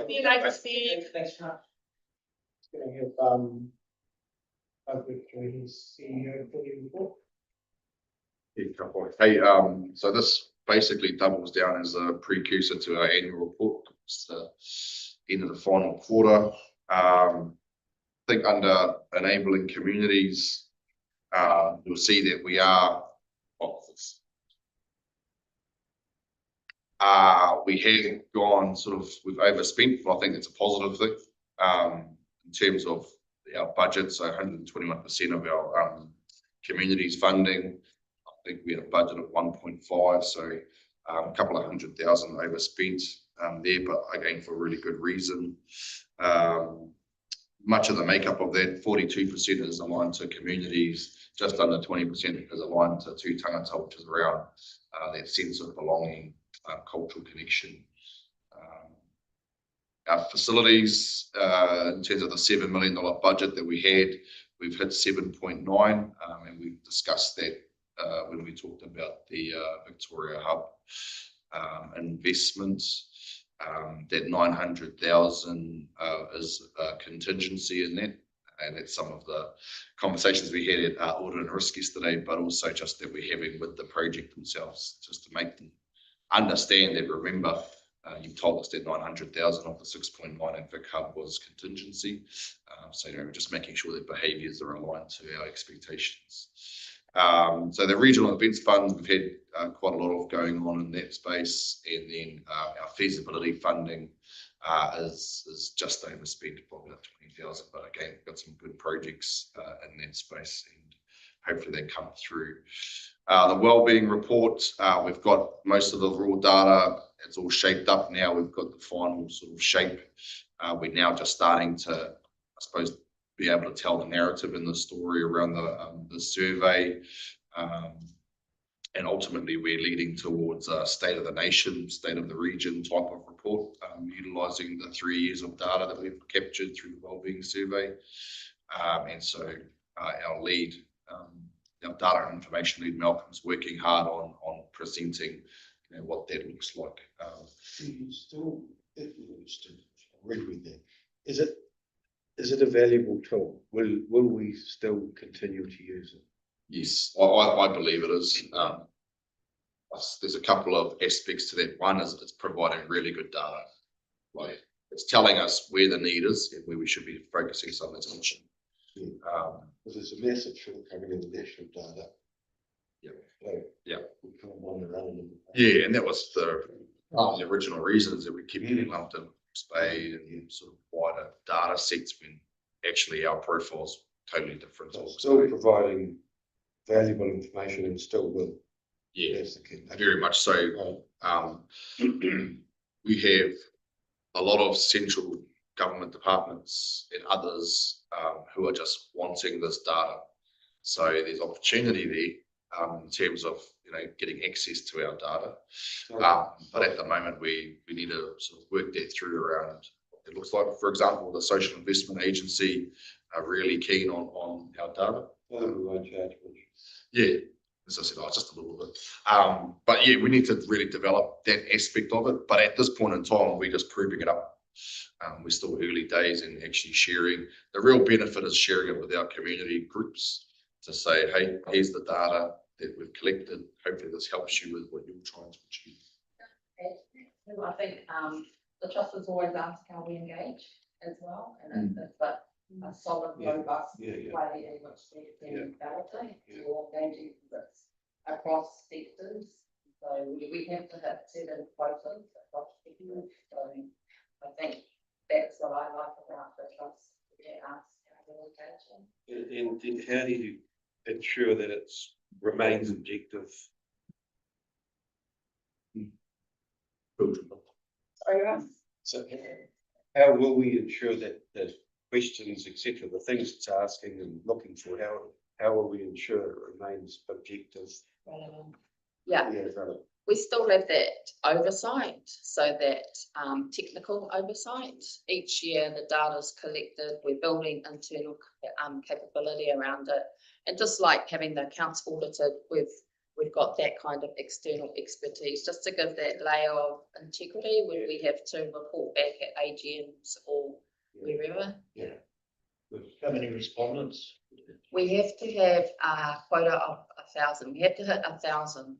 S1: Be
S3: nice to see you.
S1: Thanks, Mark. Going to have his CEO for you report.
S2: Hey, so this basically doubles down as a precursor to our annual report. It's the end of the final quarter. I think under enabling communities, you'll see that we are we have gone we've overspent, but I think it's a positive thing in terms of our budget. So 121% of our communities funding. I think we had a budget of 1.5, so a couple of 100,000 overspent there, but again for a really good reason. Much of the makeup of that, 42% is aligned to communities, just under 20% is aligned to Tū Tangata, which is around that sense of belonging, cultural connection. Our facilities, in terms of the $7 million budget that we had, we've hit 7.9, and we've discussed that when we talked about the Victoria Hub investments. That 900,000 is a contingency in that, and that's some of the conversations we had at Audit and Risk yesterday, but also just that we're having with the project themselves, just to make them understand that. Remember, you've told us that 900,000 of the 6.9 in Vic Hub was contingency, so we're just making sure that behaviours are aligned to our expectations. So the regional events funds, we've had quite a lot of going on in that space, and then our feasibility funding is just overspent, probably about 20,000, but again, we've got some good projects in that space, and hopefully they come through. The wellbeing report, we've got most of the raw data. It's all shaped up now. We've got the final sort of shape. We're now just starting to, I suppose, be able to tell the narrative in the story around the survey. And ultimately, we're leading towards a state of the nation, state of the region type of report, utilising the 3 years of data that we've captured through the wellbeing survey. And so our lead, our data and information lead, Malcolm's working hard on presenting what that looks like.
S7: You still, read with that. Is it a valuable tool? Will we still continue to use it?
S2: Yes, I believe it is. There's a couple of aspects to that. One is it's providing really good data. Like it's telling us where the need is and where we should be focusing some attention.
S7: Because there's a massive shortcoming in the national data.
S2: Yeah.
S7: We can't wander around.
S2: Yeah, and that was the original reasons that we keep getting lumped in Spay and sort of wider data sets when actually our profile's totally different.
S7: So still providing valuable information and still will.
S2: Yeah,
S7: That's the key.
S2: very much so. We have a lot of central government departments and others who are just wanting this data. So there's opportunity there in terms of getting access to our data. But at the moment, we need to sort of work that through around what it looks like. For example, the Social Investment Agency are really keen on our data.
S7: We won't charge much.
S2: Yeah, as I said, just a little bit. But yeah, we need to really develop that aspect of it. But at this point in time, we're just proving it up. We're still early days in actually sharing. The real benefit is sharing it with our community groups to say, hey, here's the data that we've collected. Hopefully this helps you with what you're trying to achieve.
S8: I think the trust is always asked how we engage as well, and it's a solid, robust way in which we can validate. We're engaging with across sectors, so we have to hit certain quotas across sectors. So I think that's what I like about the trust. We get asked how we're engaging.
S7: And how do you ensure that it remains objective?
S8: Sorry, Ross?
S7: So how will we ensure that the questions, etc., the things it's asking and looking for, how will we ensure it remains objective?
S8: Yeah,
S7: Relevant.
S8: we still have that oversight, so that technical oversight. Each year the data is collected, we're building internal capability around it. And just like having the accounts audited, we've got that kind of external expertise just to give that layer of integrity when we have to report back at AGMs or wherever.
S4: Yeah. How many respondents?
S8: We have to have a quota of 1,000. We have to hit 1,000.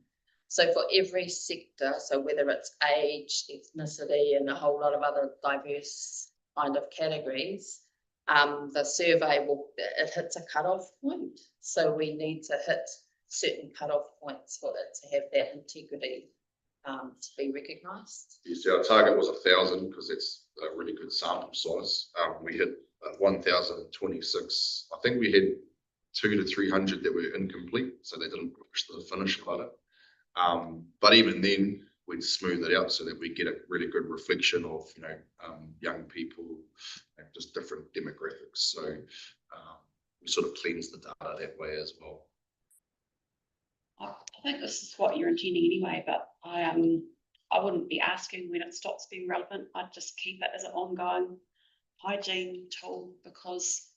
S8: So for every sector, so whether it's age, ethnicity, and a whole lot of other diverse kind of categories, the survey it hits a cutoff point. So we need to hit certain cutoff points for it to have that integrity to be recognised.
S2: Yes, our target was 1,000 because it's a really good sample size. We hit 1,026. I think we had 200 to 300 that were incomplete, so they didn't push the finish ladder. But even then, we'd smooth it out so that we get a really good reflection of young people and just different demographics. So we sort of cleanse the data that way as well.
S9: I think this is what you're intending anyway, but I wouldn't be asking when it stops being relevant. I'd just keep it as an ongoing hygiene tool, because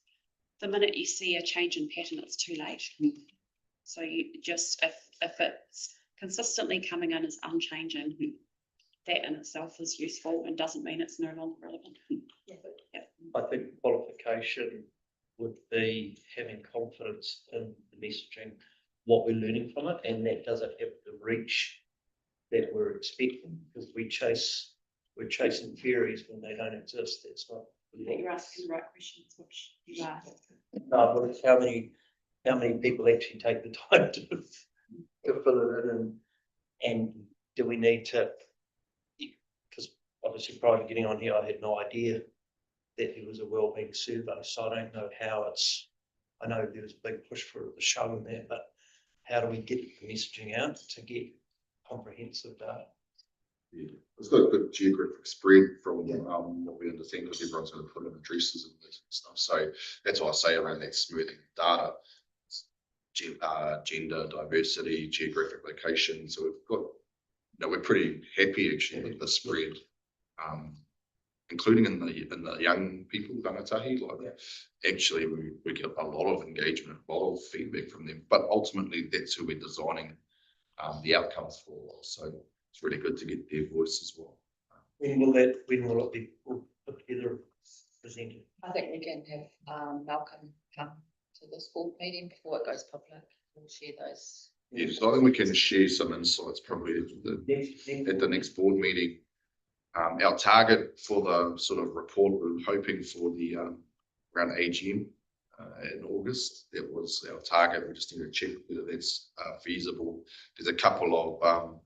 S9: the minute you see a change in pattern, it's too late. So you just, if it's consistently coming in as unchanging, that in itself is useful and doesn't mean it's no longer relevant.
S4: I think qualification would be having confidence in the messaging, what we're learning from it, and that doesn't have the reach that we're expecting, because we're chasing fairies when they don't exist. That's not.
S9: But you're asking the right questions, which you are.
S4: No, but it's how many people actually take the time to fill it in, and do we need to? Because obviously, prior to getting on here, I had no idea that there was a wellbeing survey, so I don't know how it's I know there was a big push for the show and that, but how do we get the messaging out to get comprehensive data?
S2: Yeah, it's got a good geographic spread from what we understand, because everyone's going to put in addresses and this stuff. So that's why I say around that smoothing data, gender, diversity, geographic location. So we've got, we're pretty happy actually with the spread, including in the young people, rangatahi. Like actually, we get a lot of engagement, a lot of feedback from them. But ultimately, that's who we're designing the outcomes for. So it's really good to get their voice as well.
S4: When will it be put together, presented?
S8: I think we can have Malcolm come to this board meeting before it goes public. We'll share those.
S2: Yes, I think we can share some insights probably at the next board meeting. Our target for the sort of report, we're hoping for the around AGM in August. That was our target. We just need to check whether that's feasible. There's a couple of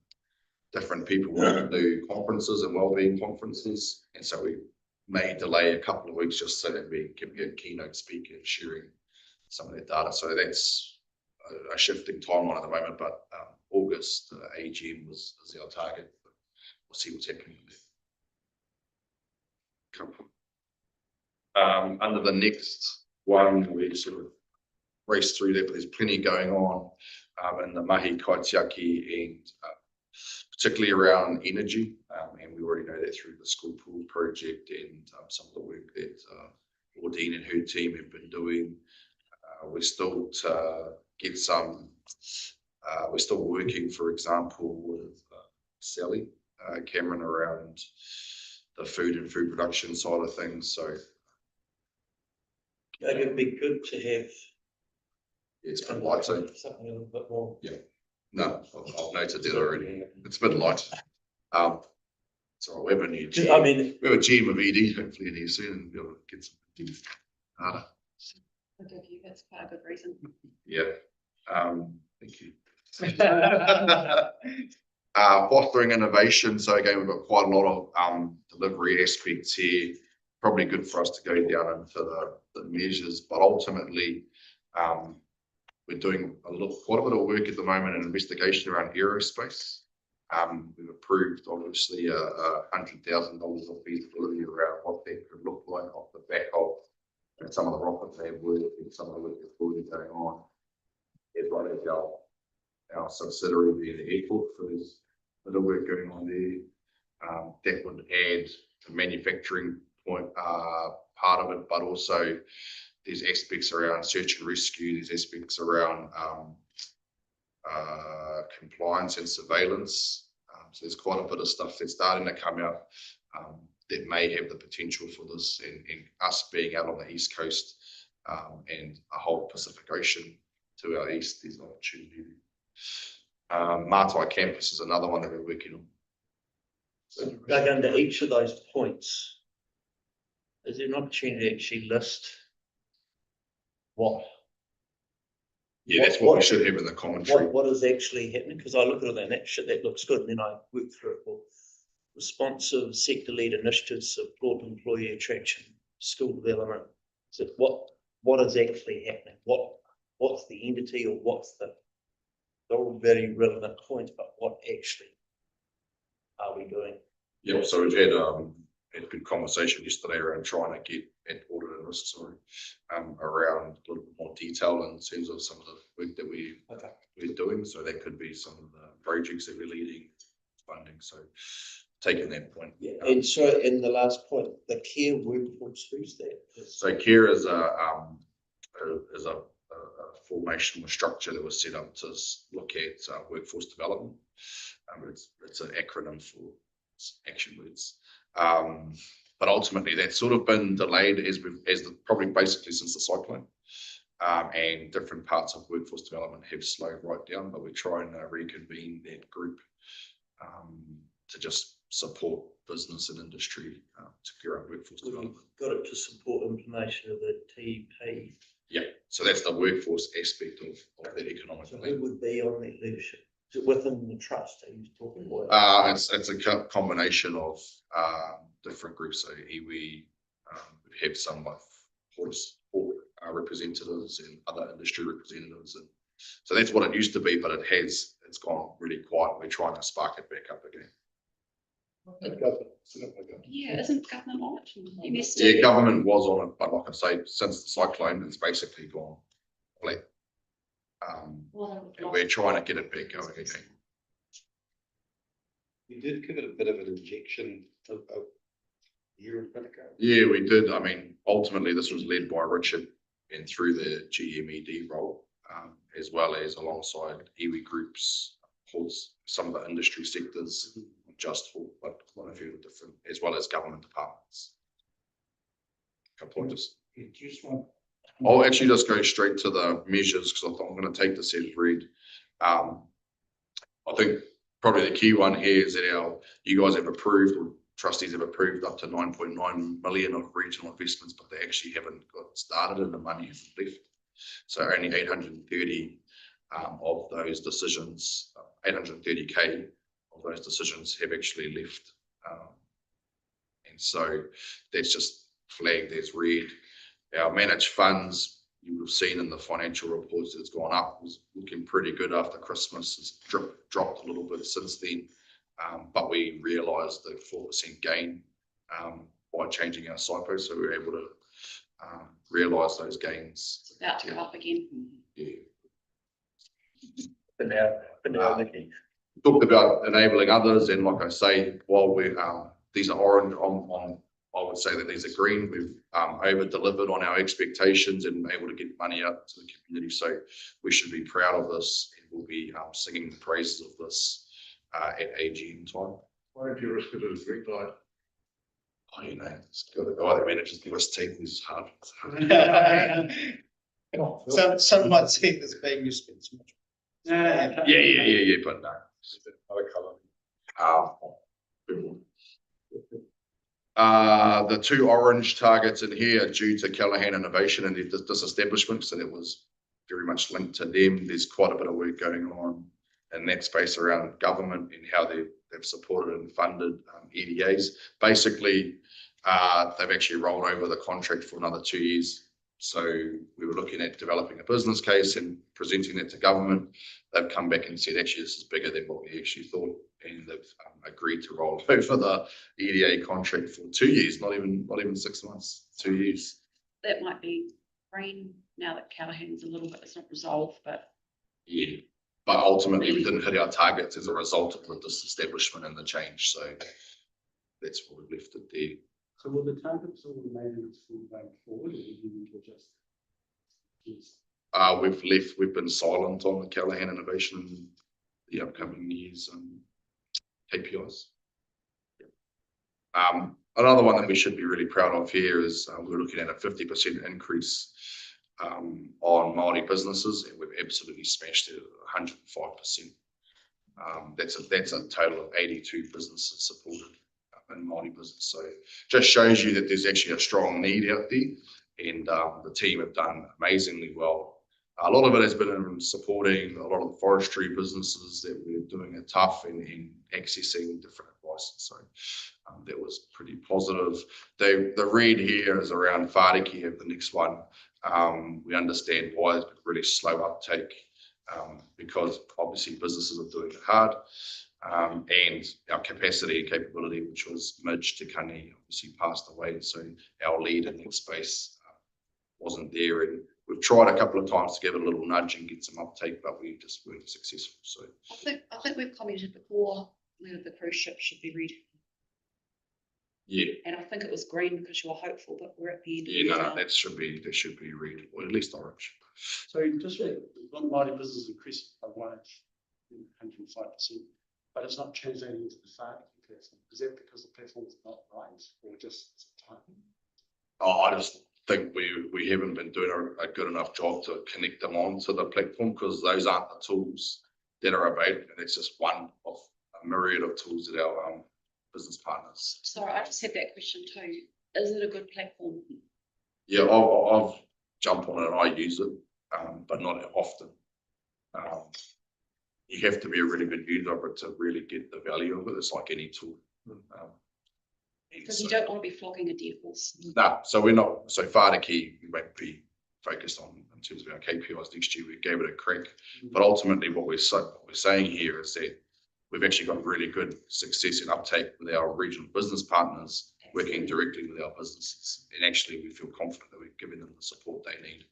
S2: different people want to do conferences and wellbeing conferences, and so we may delay a couple of weeks just so that we can get a keynote speaker sharing some of that data. So that's a shifting timeline at the moment, but August AGM is our target. We'll see what's happening with that. Under the next one, we sort of race through that, but there's plenty going on in the mahi kaitiaki and particularly around energy, and we already know that through the school pool project and some of the work that Ordine and her team have been doing. We're still to get some, we're still working, for example, with Sally Cameron around the food and food production side of things. So
S4: I think it'd be good to have.
S2: It's been light, so
S4: something a little bit more.
S2: Yeah. No, I've noted that already. It's a bit light. So we have a new GM.
S4: I mean,
S2: we have a GM of ED hopefully in here soon and be able to get some data.
S9: I'll give you, that's quite a good reason.
S2: Yeah. Thank you. Fostering innovation. So again, we've got quite a lot of delivery aspects here. Probably good for us to go down into the measures, but ultimately, we're doing quite a bit of work at the moment in investigation around aerospace. We've approved obviously $100,000 of feasibility around what that could look like off the back of some of the rocket lab work and some of the work that's already going on, as well as our subsidiary being the airport. So there's a bit of work going on there. That would add to manufacturing point part of it, but also there's aspects around search and rescue, there's aspects around compliance and surveillance. So there's quite a bit of stuff that's starting to come out that may have the potential for this, and us being out on the East Coast and a whole Pacific Ocean to our east, there's an opportunity. Mātai campus is another one that we're working on.
S4: So dug under each of those points, is there an opportunity to actually list what?
S2: Yeah, that's what we should have in the commentary.
S4: What is actually happening? Because I look at it and that shit, that looks good, and then I work through it. Well, responsive sector-led initiatives support employee attraction, skill development. So what is actually happening? What's the entity, or what's they're all very relevant points, but what actually are we doing?
S2: Yeah, so we've had a good conversation yesterday around trying to get at audit and risk, around a little bit more detail in terms of some of the work that we're doing. So that could be some of the projects that we're leading, funding. So taking that point.
S4: Yeah, and so in the last point, the care workforce, who's that?
S2: So care is a formational structure that was set up to look at workforce development. It's an acronym for action words. But ultimately that's sort of been delayed probably basically since the cyclone. And different parts of workforce development have slowed right down, but we're trying to reconvene that group to just support business and industry to grow workforce development.
S4: Got it to support implementation of the TP.
S2: Yeah, so that's the workforce aspect of that economic
S4: So
S2: plan.
S4: who would be on that leadership? Is it within the trust? Are you talking about?
S2: It's a combination of different groups. So iwi, we have some like representatives and other industry representatives. And so that's what it used to be, but it's gone really quiet. We're trying to spark it back up again.
S9: Yeah, isn't government on it?
S2: Yeah, government was on it, but like I say, since the cyclone, it's basically gone flat. And we're trying to get it back going again.
S7: You did give it a bit of an injection a year and a bit ago.
S2: Yeah, we did. I mean, ultimately, this was led by Richard and through the GMED role, as well as alongside iwi groups, some of the industry sectors, not just for, but quite a few different, as well as government departments. Couple of just. I'll actually just go straight to the measures because I'm going to take this as read. I think probably the key one here is that you guys have approved, or trustees have approved up to 9.9 million of regional investments, but they actually haven't got started and the money is left. So only 830 of those decisions, 830K of those decisions have actually left. And so that's just flagged as red. Our managed funds, you would have seen in the financial reports, it's gone up. It was looking pretty good after Christmas. It's dropped a little bit since then, but we realised the 4% gain by changing our SIPO, so we were able to realise those gains.
S9: It's about to go up again.
S2: Yeah.
S4: For now, Nikki.
S2: Talked about enabling others, and like I say, while we these are orange on I would say that these are green. We've over delivered on our expectations and been able to get money out to the community. So we should be proud of this, and we'll be singing the praises of this at AGM time.
S7: Why don't you risk it as green light?
S2: Oh, you know, it's got a guy that manages the risk team is hard.
S1: Some might see it as being used to so much.
S2: Yeah, but no.
S7: Other colour.
S2: The two orange targets in here are due to Callaghan Innovation and the disestablishment, so that was very much linked to them. There's quite a bit of work going on in that space around government and how they've supported and funded EDAs. Basically, they've actually rolled over the contract for another 2 years. So we were looking at developing a business case and presenting that to government. They've come back and said, actually, this is bigger than what we actually thought. And they've agreed to roll over the EDA contract for 2 years, not even 6 months, 2 years.
S9: That might be green now that Callaghan's a little bit, it's not resolved, but.
S2: Yeah, but ultimately we didn't hit our targets as a result of the disestablishment and the change. So that's what we've left it there.
S10: So will the targets all remain going forward, or will you adjust?
S2: We've been silent on the Callaghan Innovation in the upcoming years and KPIs. Yeah. Another one that we should be really proud of here is we're looking at a 50% increase on Māori businesses, and we've absolutely smashed it at 105%. That's a total of 82 businesses supported in Māori business. So just shows you that there's actually a strong need out there, and the team have done amazingly well. A lot of it has been in supporting a lot of the forestry businesses that we're doing it tough and accessing different advice. So that was pretty positive. The red here is around Tairāwhiti, the next one. We understand why it's been really slow uptake because obviously businesses are doing it hard. And our capacity and capability, which was Midge to Kani, obviously passed away. So our lead in that space wasn't there. And we've tried a couple of times to give it a little nudge and get some uptake, but we just weren't successful. So
S9: I think we've commented before that the cruise ship should be red.
S2: yeah.
S9: And I think it was green because you were hopeful, but we're at the end.
S2: Yeah, no, that should be red, or at least orange.
S10: So just one Māori business increased by 105%, but it's not translating into the Tairāwhiti platform. Is that because the platform's not right, or just timing?
S2: Oh, I just think we haven't been doing a good enough job to connect them onto the platform, because those aren't the tools that are available, and it's just one of a myriad of tools that our business partners.
S9: Sorry, I just had that question too. Is it a good platform?
S2: Yeah, I've jumped on it and I use it, but not often. You have to be a really good user of it to really get the value of it. It's like any tool.
S9: Because you don't want to be flogging a deer horse.
S2: No, so we're not. So Tairāwhiti, we won't be focused on in terms of our KPIs next year. We gave it a crack, but ultimately what we're saying here is that we've actually got really good success and uptake with our regional business partners, working directly with our businesses. And actually, we feel confident that we've given them the support they need.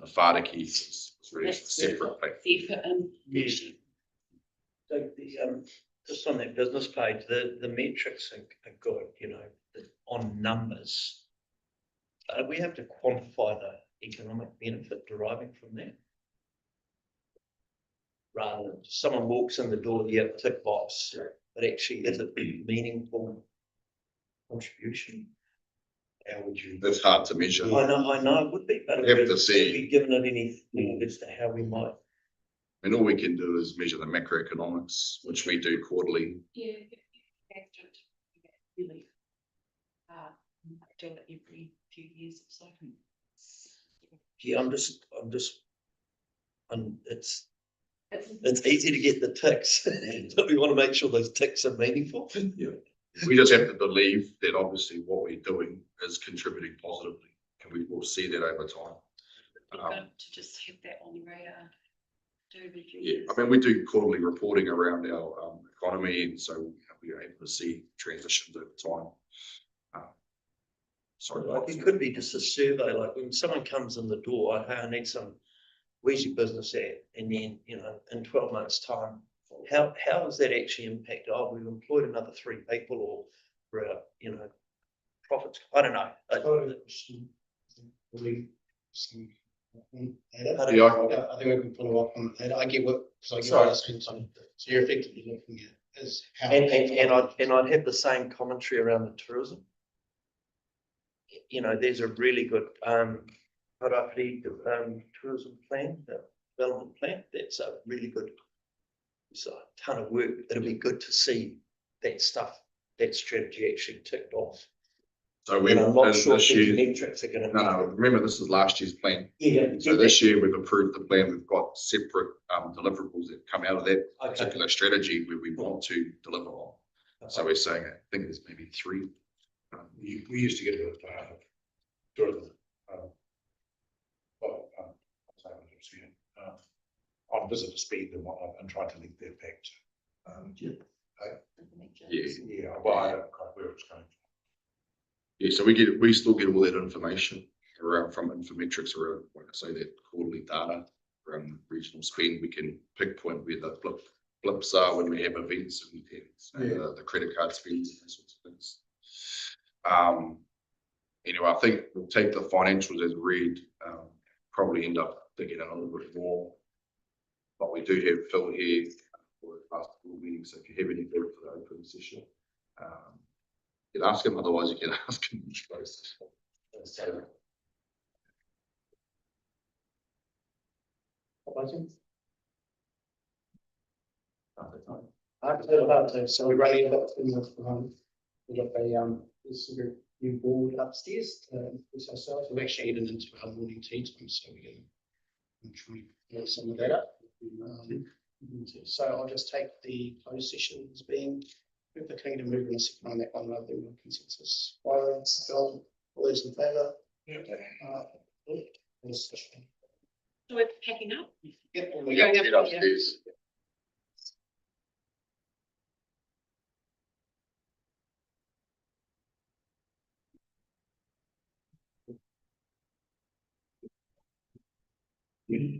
S2: The Tairāwhiti is really a separate platform.
S9: The effort and
S4: Yes. So just on that business page, the metrics are good, you know, on numbers. We have to quantify the economic benefit deriving from that. Rather than someone walks in the door, yeah, tick box, but actually is it meaningful contribution? How would you?
S2: That's hard to measure.
S4: I know it would be, but
S2: We have to see.
S4: have we given it any thought as to how we might?
S2: I mean, all we can do is measure the macroeconomics, which we do quarterly.
S9: yeah, really. Do it every few years or so.
S4: Yeah, it's easy to get the ticks, but we want to make sure those ticks are meaningful. Yeah.
S2: We just have to believe that obviously what we're doing is contributing positively, and we will see that over time.
S9: Good to just have that on the radar. Do every few
S2: Yeah,
S9: years.
S2: I mean, we do quarterly reporting around our economy, and so we are able to see transitions over time. Sorry,
S4: Like it could be just a survey, like when someone comes in the door, hey, I need some, where's your business at? And then, you know, in 12 months' time, how has that actually impacted? Oh, we've employed another 3 people, or we're, you know, profits. I don't know.
S1: I think we can follow up on that. I get what, so I get what you're saying. So you're effectively looking at is how.
S4: And I'd have the same commentary around the tourism. You know, there's a really good Tairāwhiti tourism plan, development plan. That's a really good. It's a ton of work. It'll be good to see that stuff, that strategy actually ticked off.
S2: So we're
S4: I'm not sure
S2: this
S4: if
S2: year.
S4: these metrics are going to.
S2: No, remember this is last year's plan.
S4: Yeah.
S2: So this year we've approved the plan. We've got separate deliverables that come out of that particular strategy where we want to deliver on. So we're saying, I think there's maybe 3.
S7: We used to get a tourism. On visitor speed and whatnot, and try to link that back to.
S2: Yeah.
S7: Well, I don't quite where it's going.
S2: Yeah, so we still get all that information around from Infometrics around, like I say, that quarterly data around regional spend. We can pinpoint where the blips are when we have events and the credit card spends and those sorts of things. Anyway, I think we'll take the financials as read, probably end up digging in a little bit more. But we do have Phil here for the past meeting, so if you have any for the open session, you can ask him, otherwise you can ask him.
S1: So we're running about we've got this new board upstairs with ourselves. We've actually eaten into our morning tea time, so we're going to try and get some of that up. So I'll just take the closed session as being with the King to move in a second on that one rather than consensus. Byron, Phil, all those in favour?
S9: So we're packing up.
S1: Yep.
S2: Get upstairs.
S1: Yeah.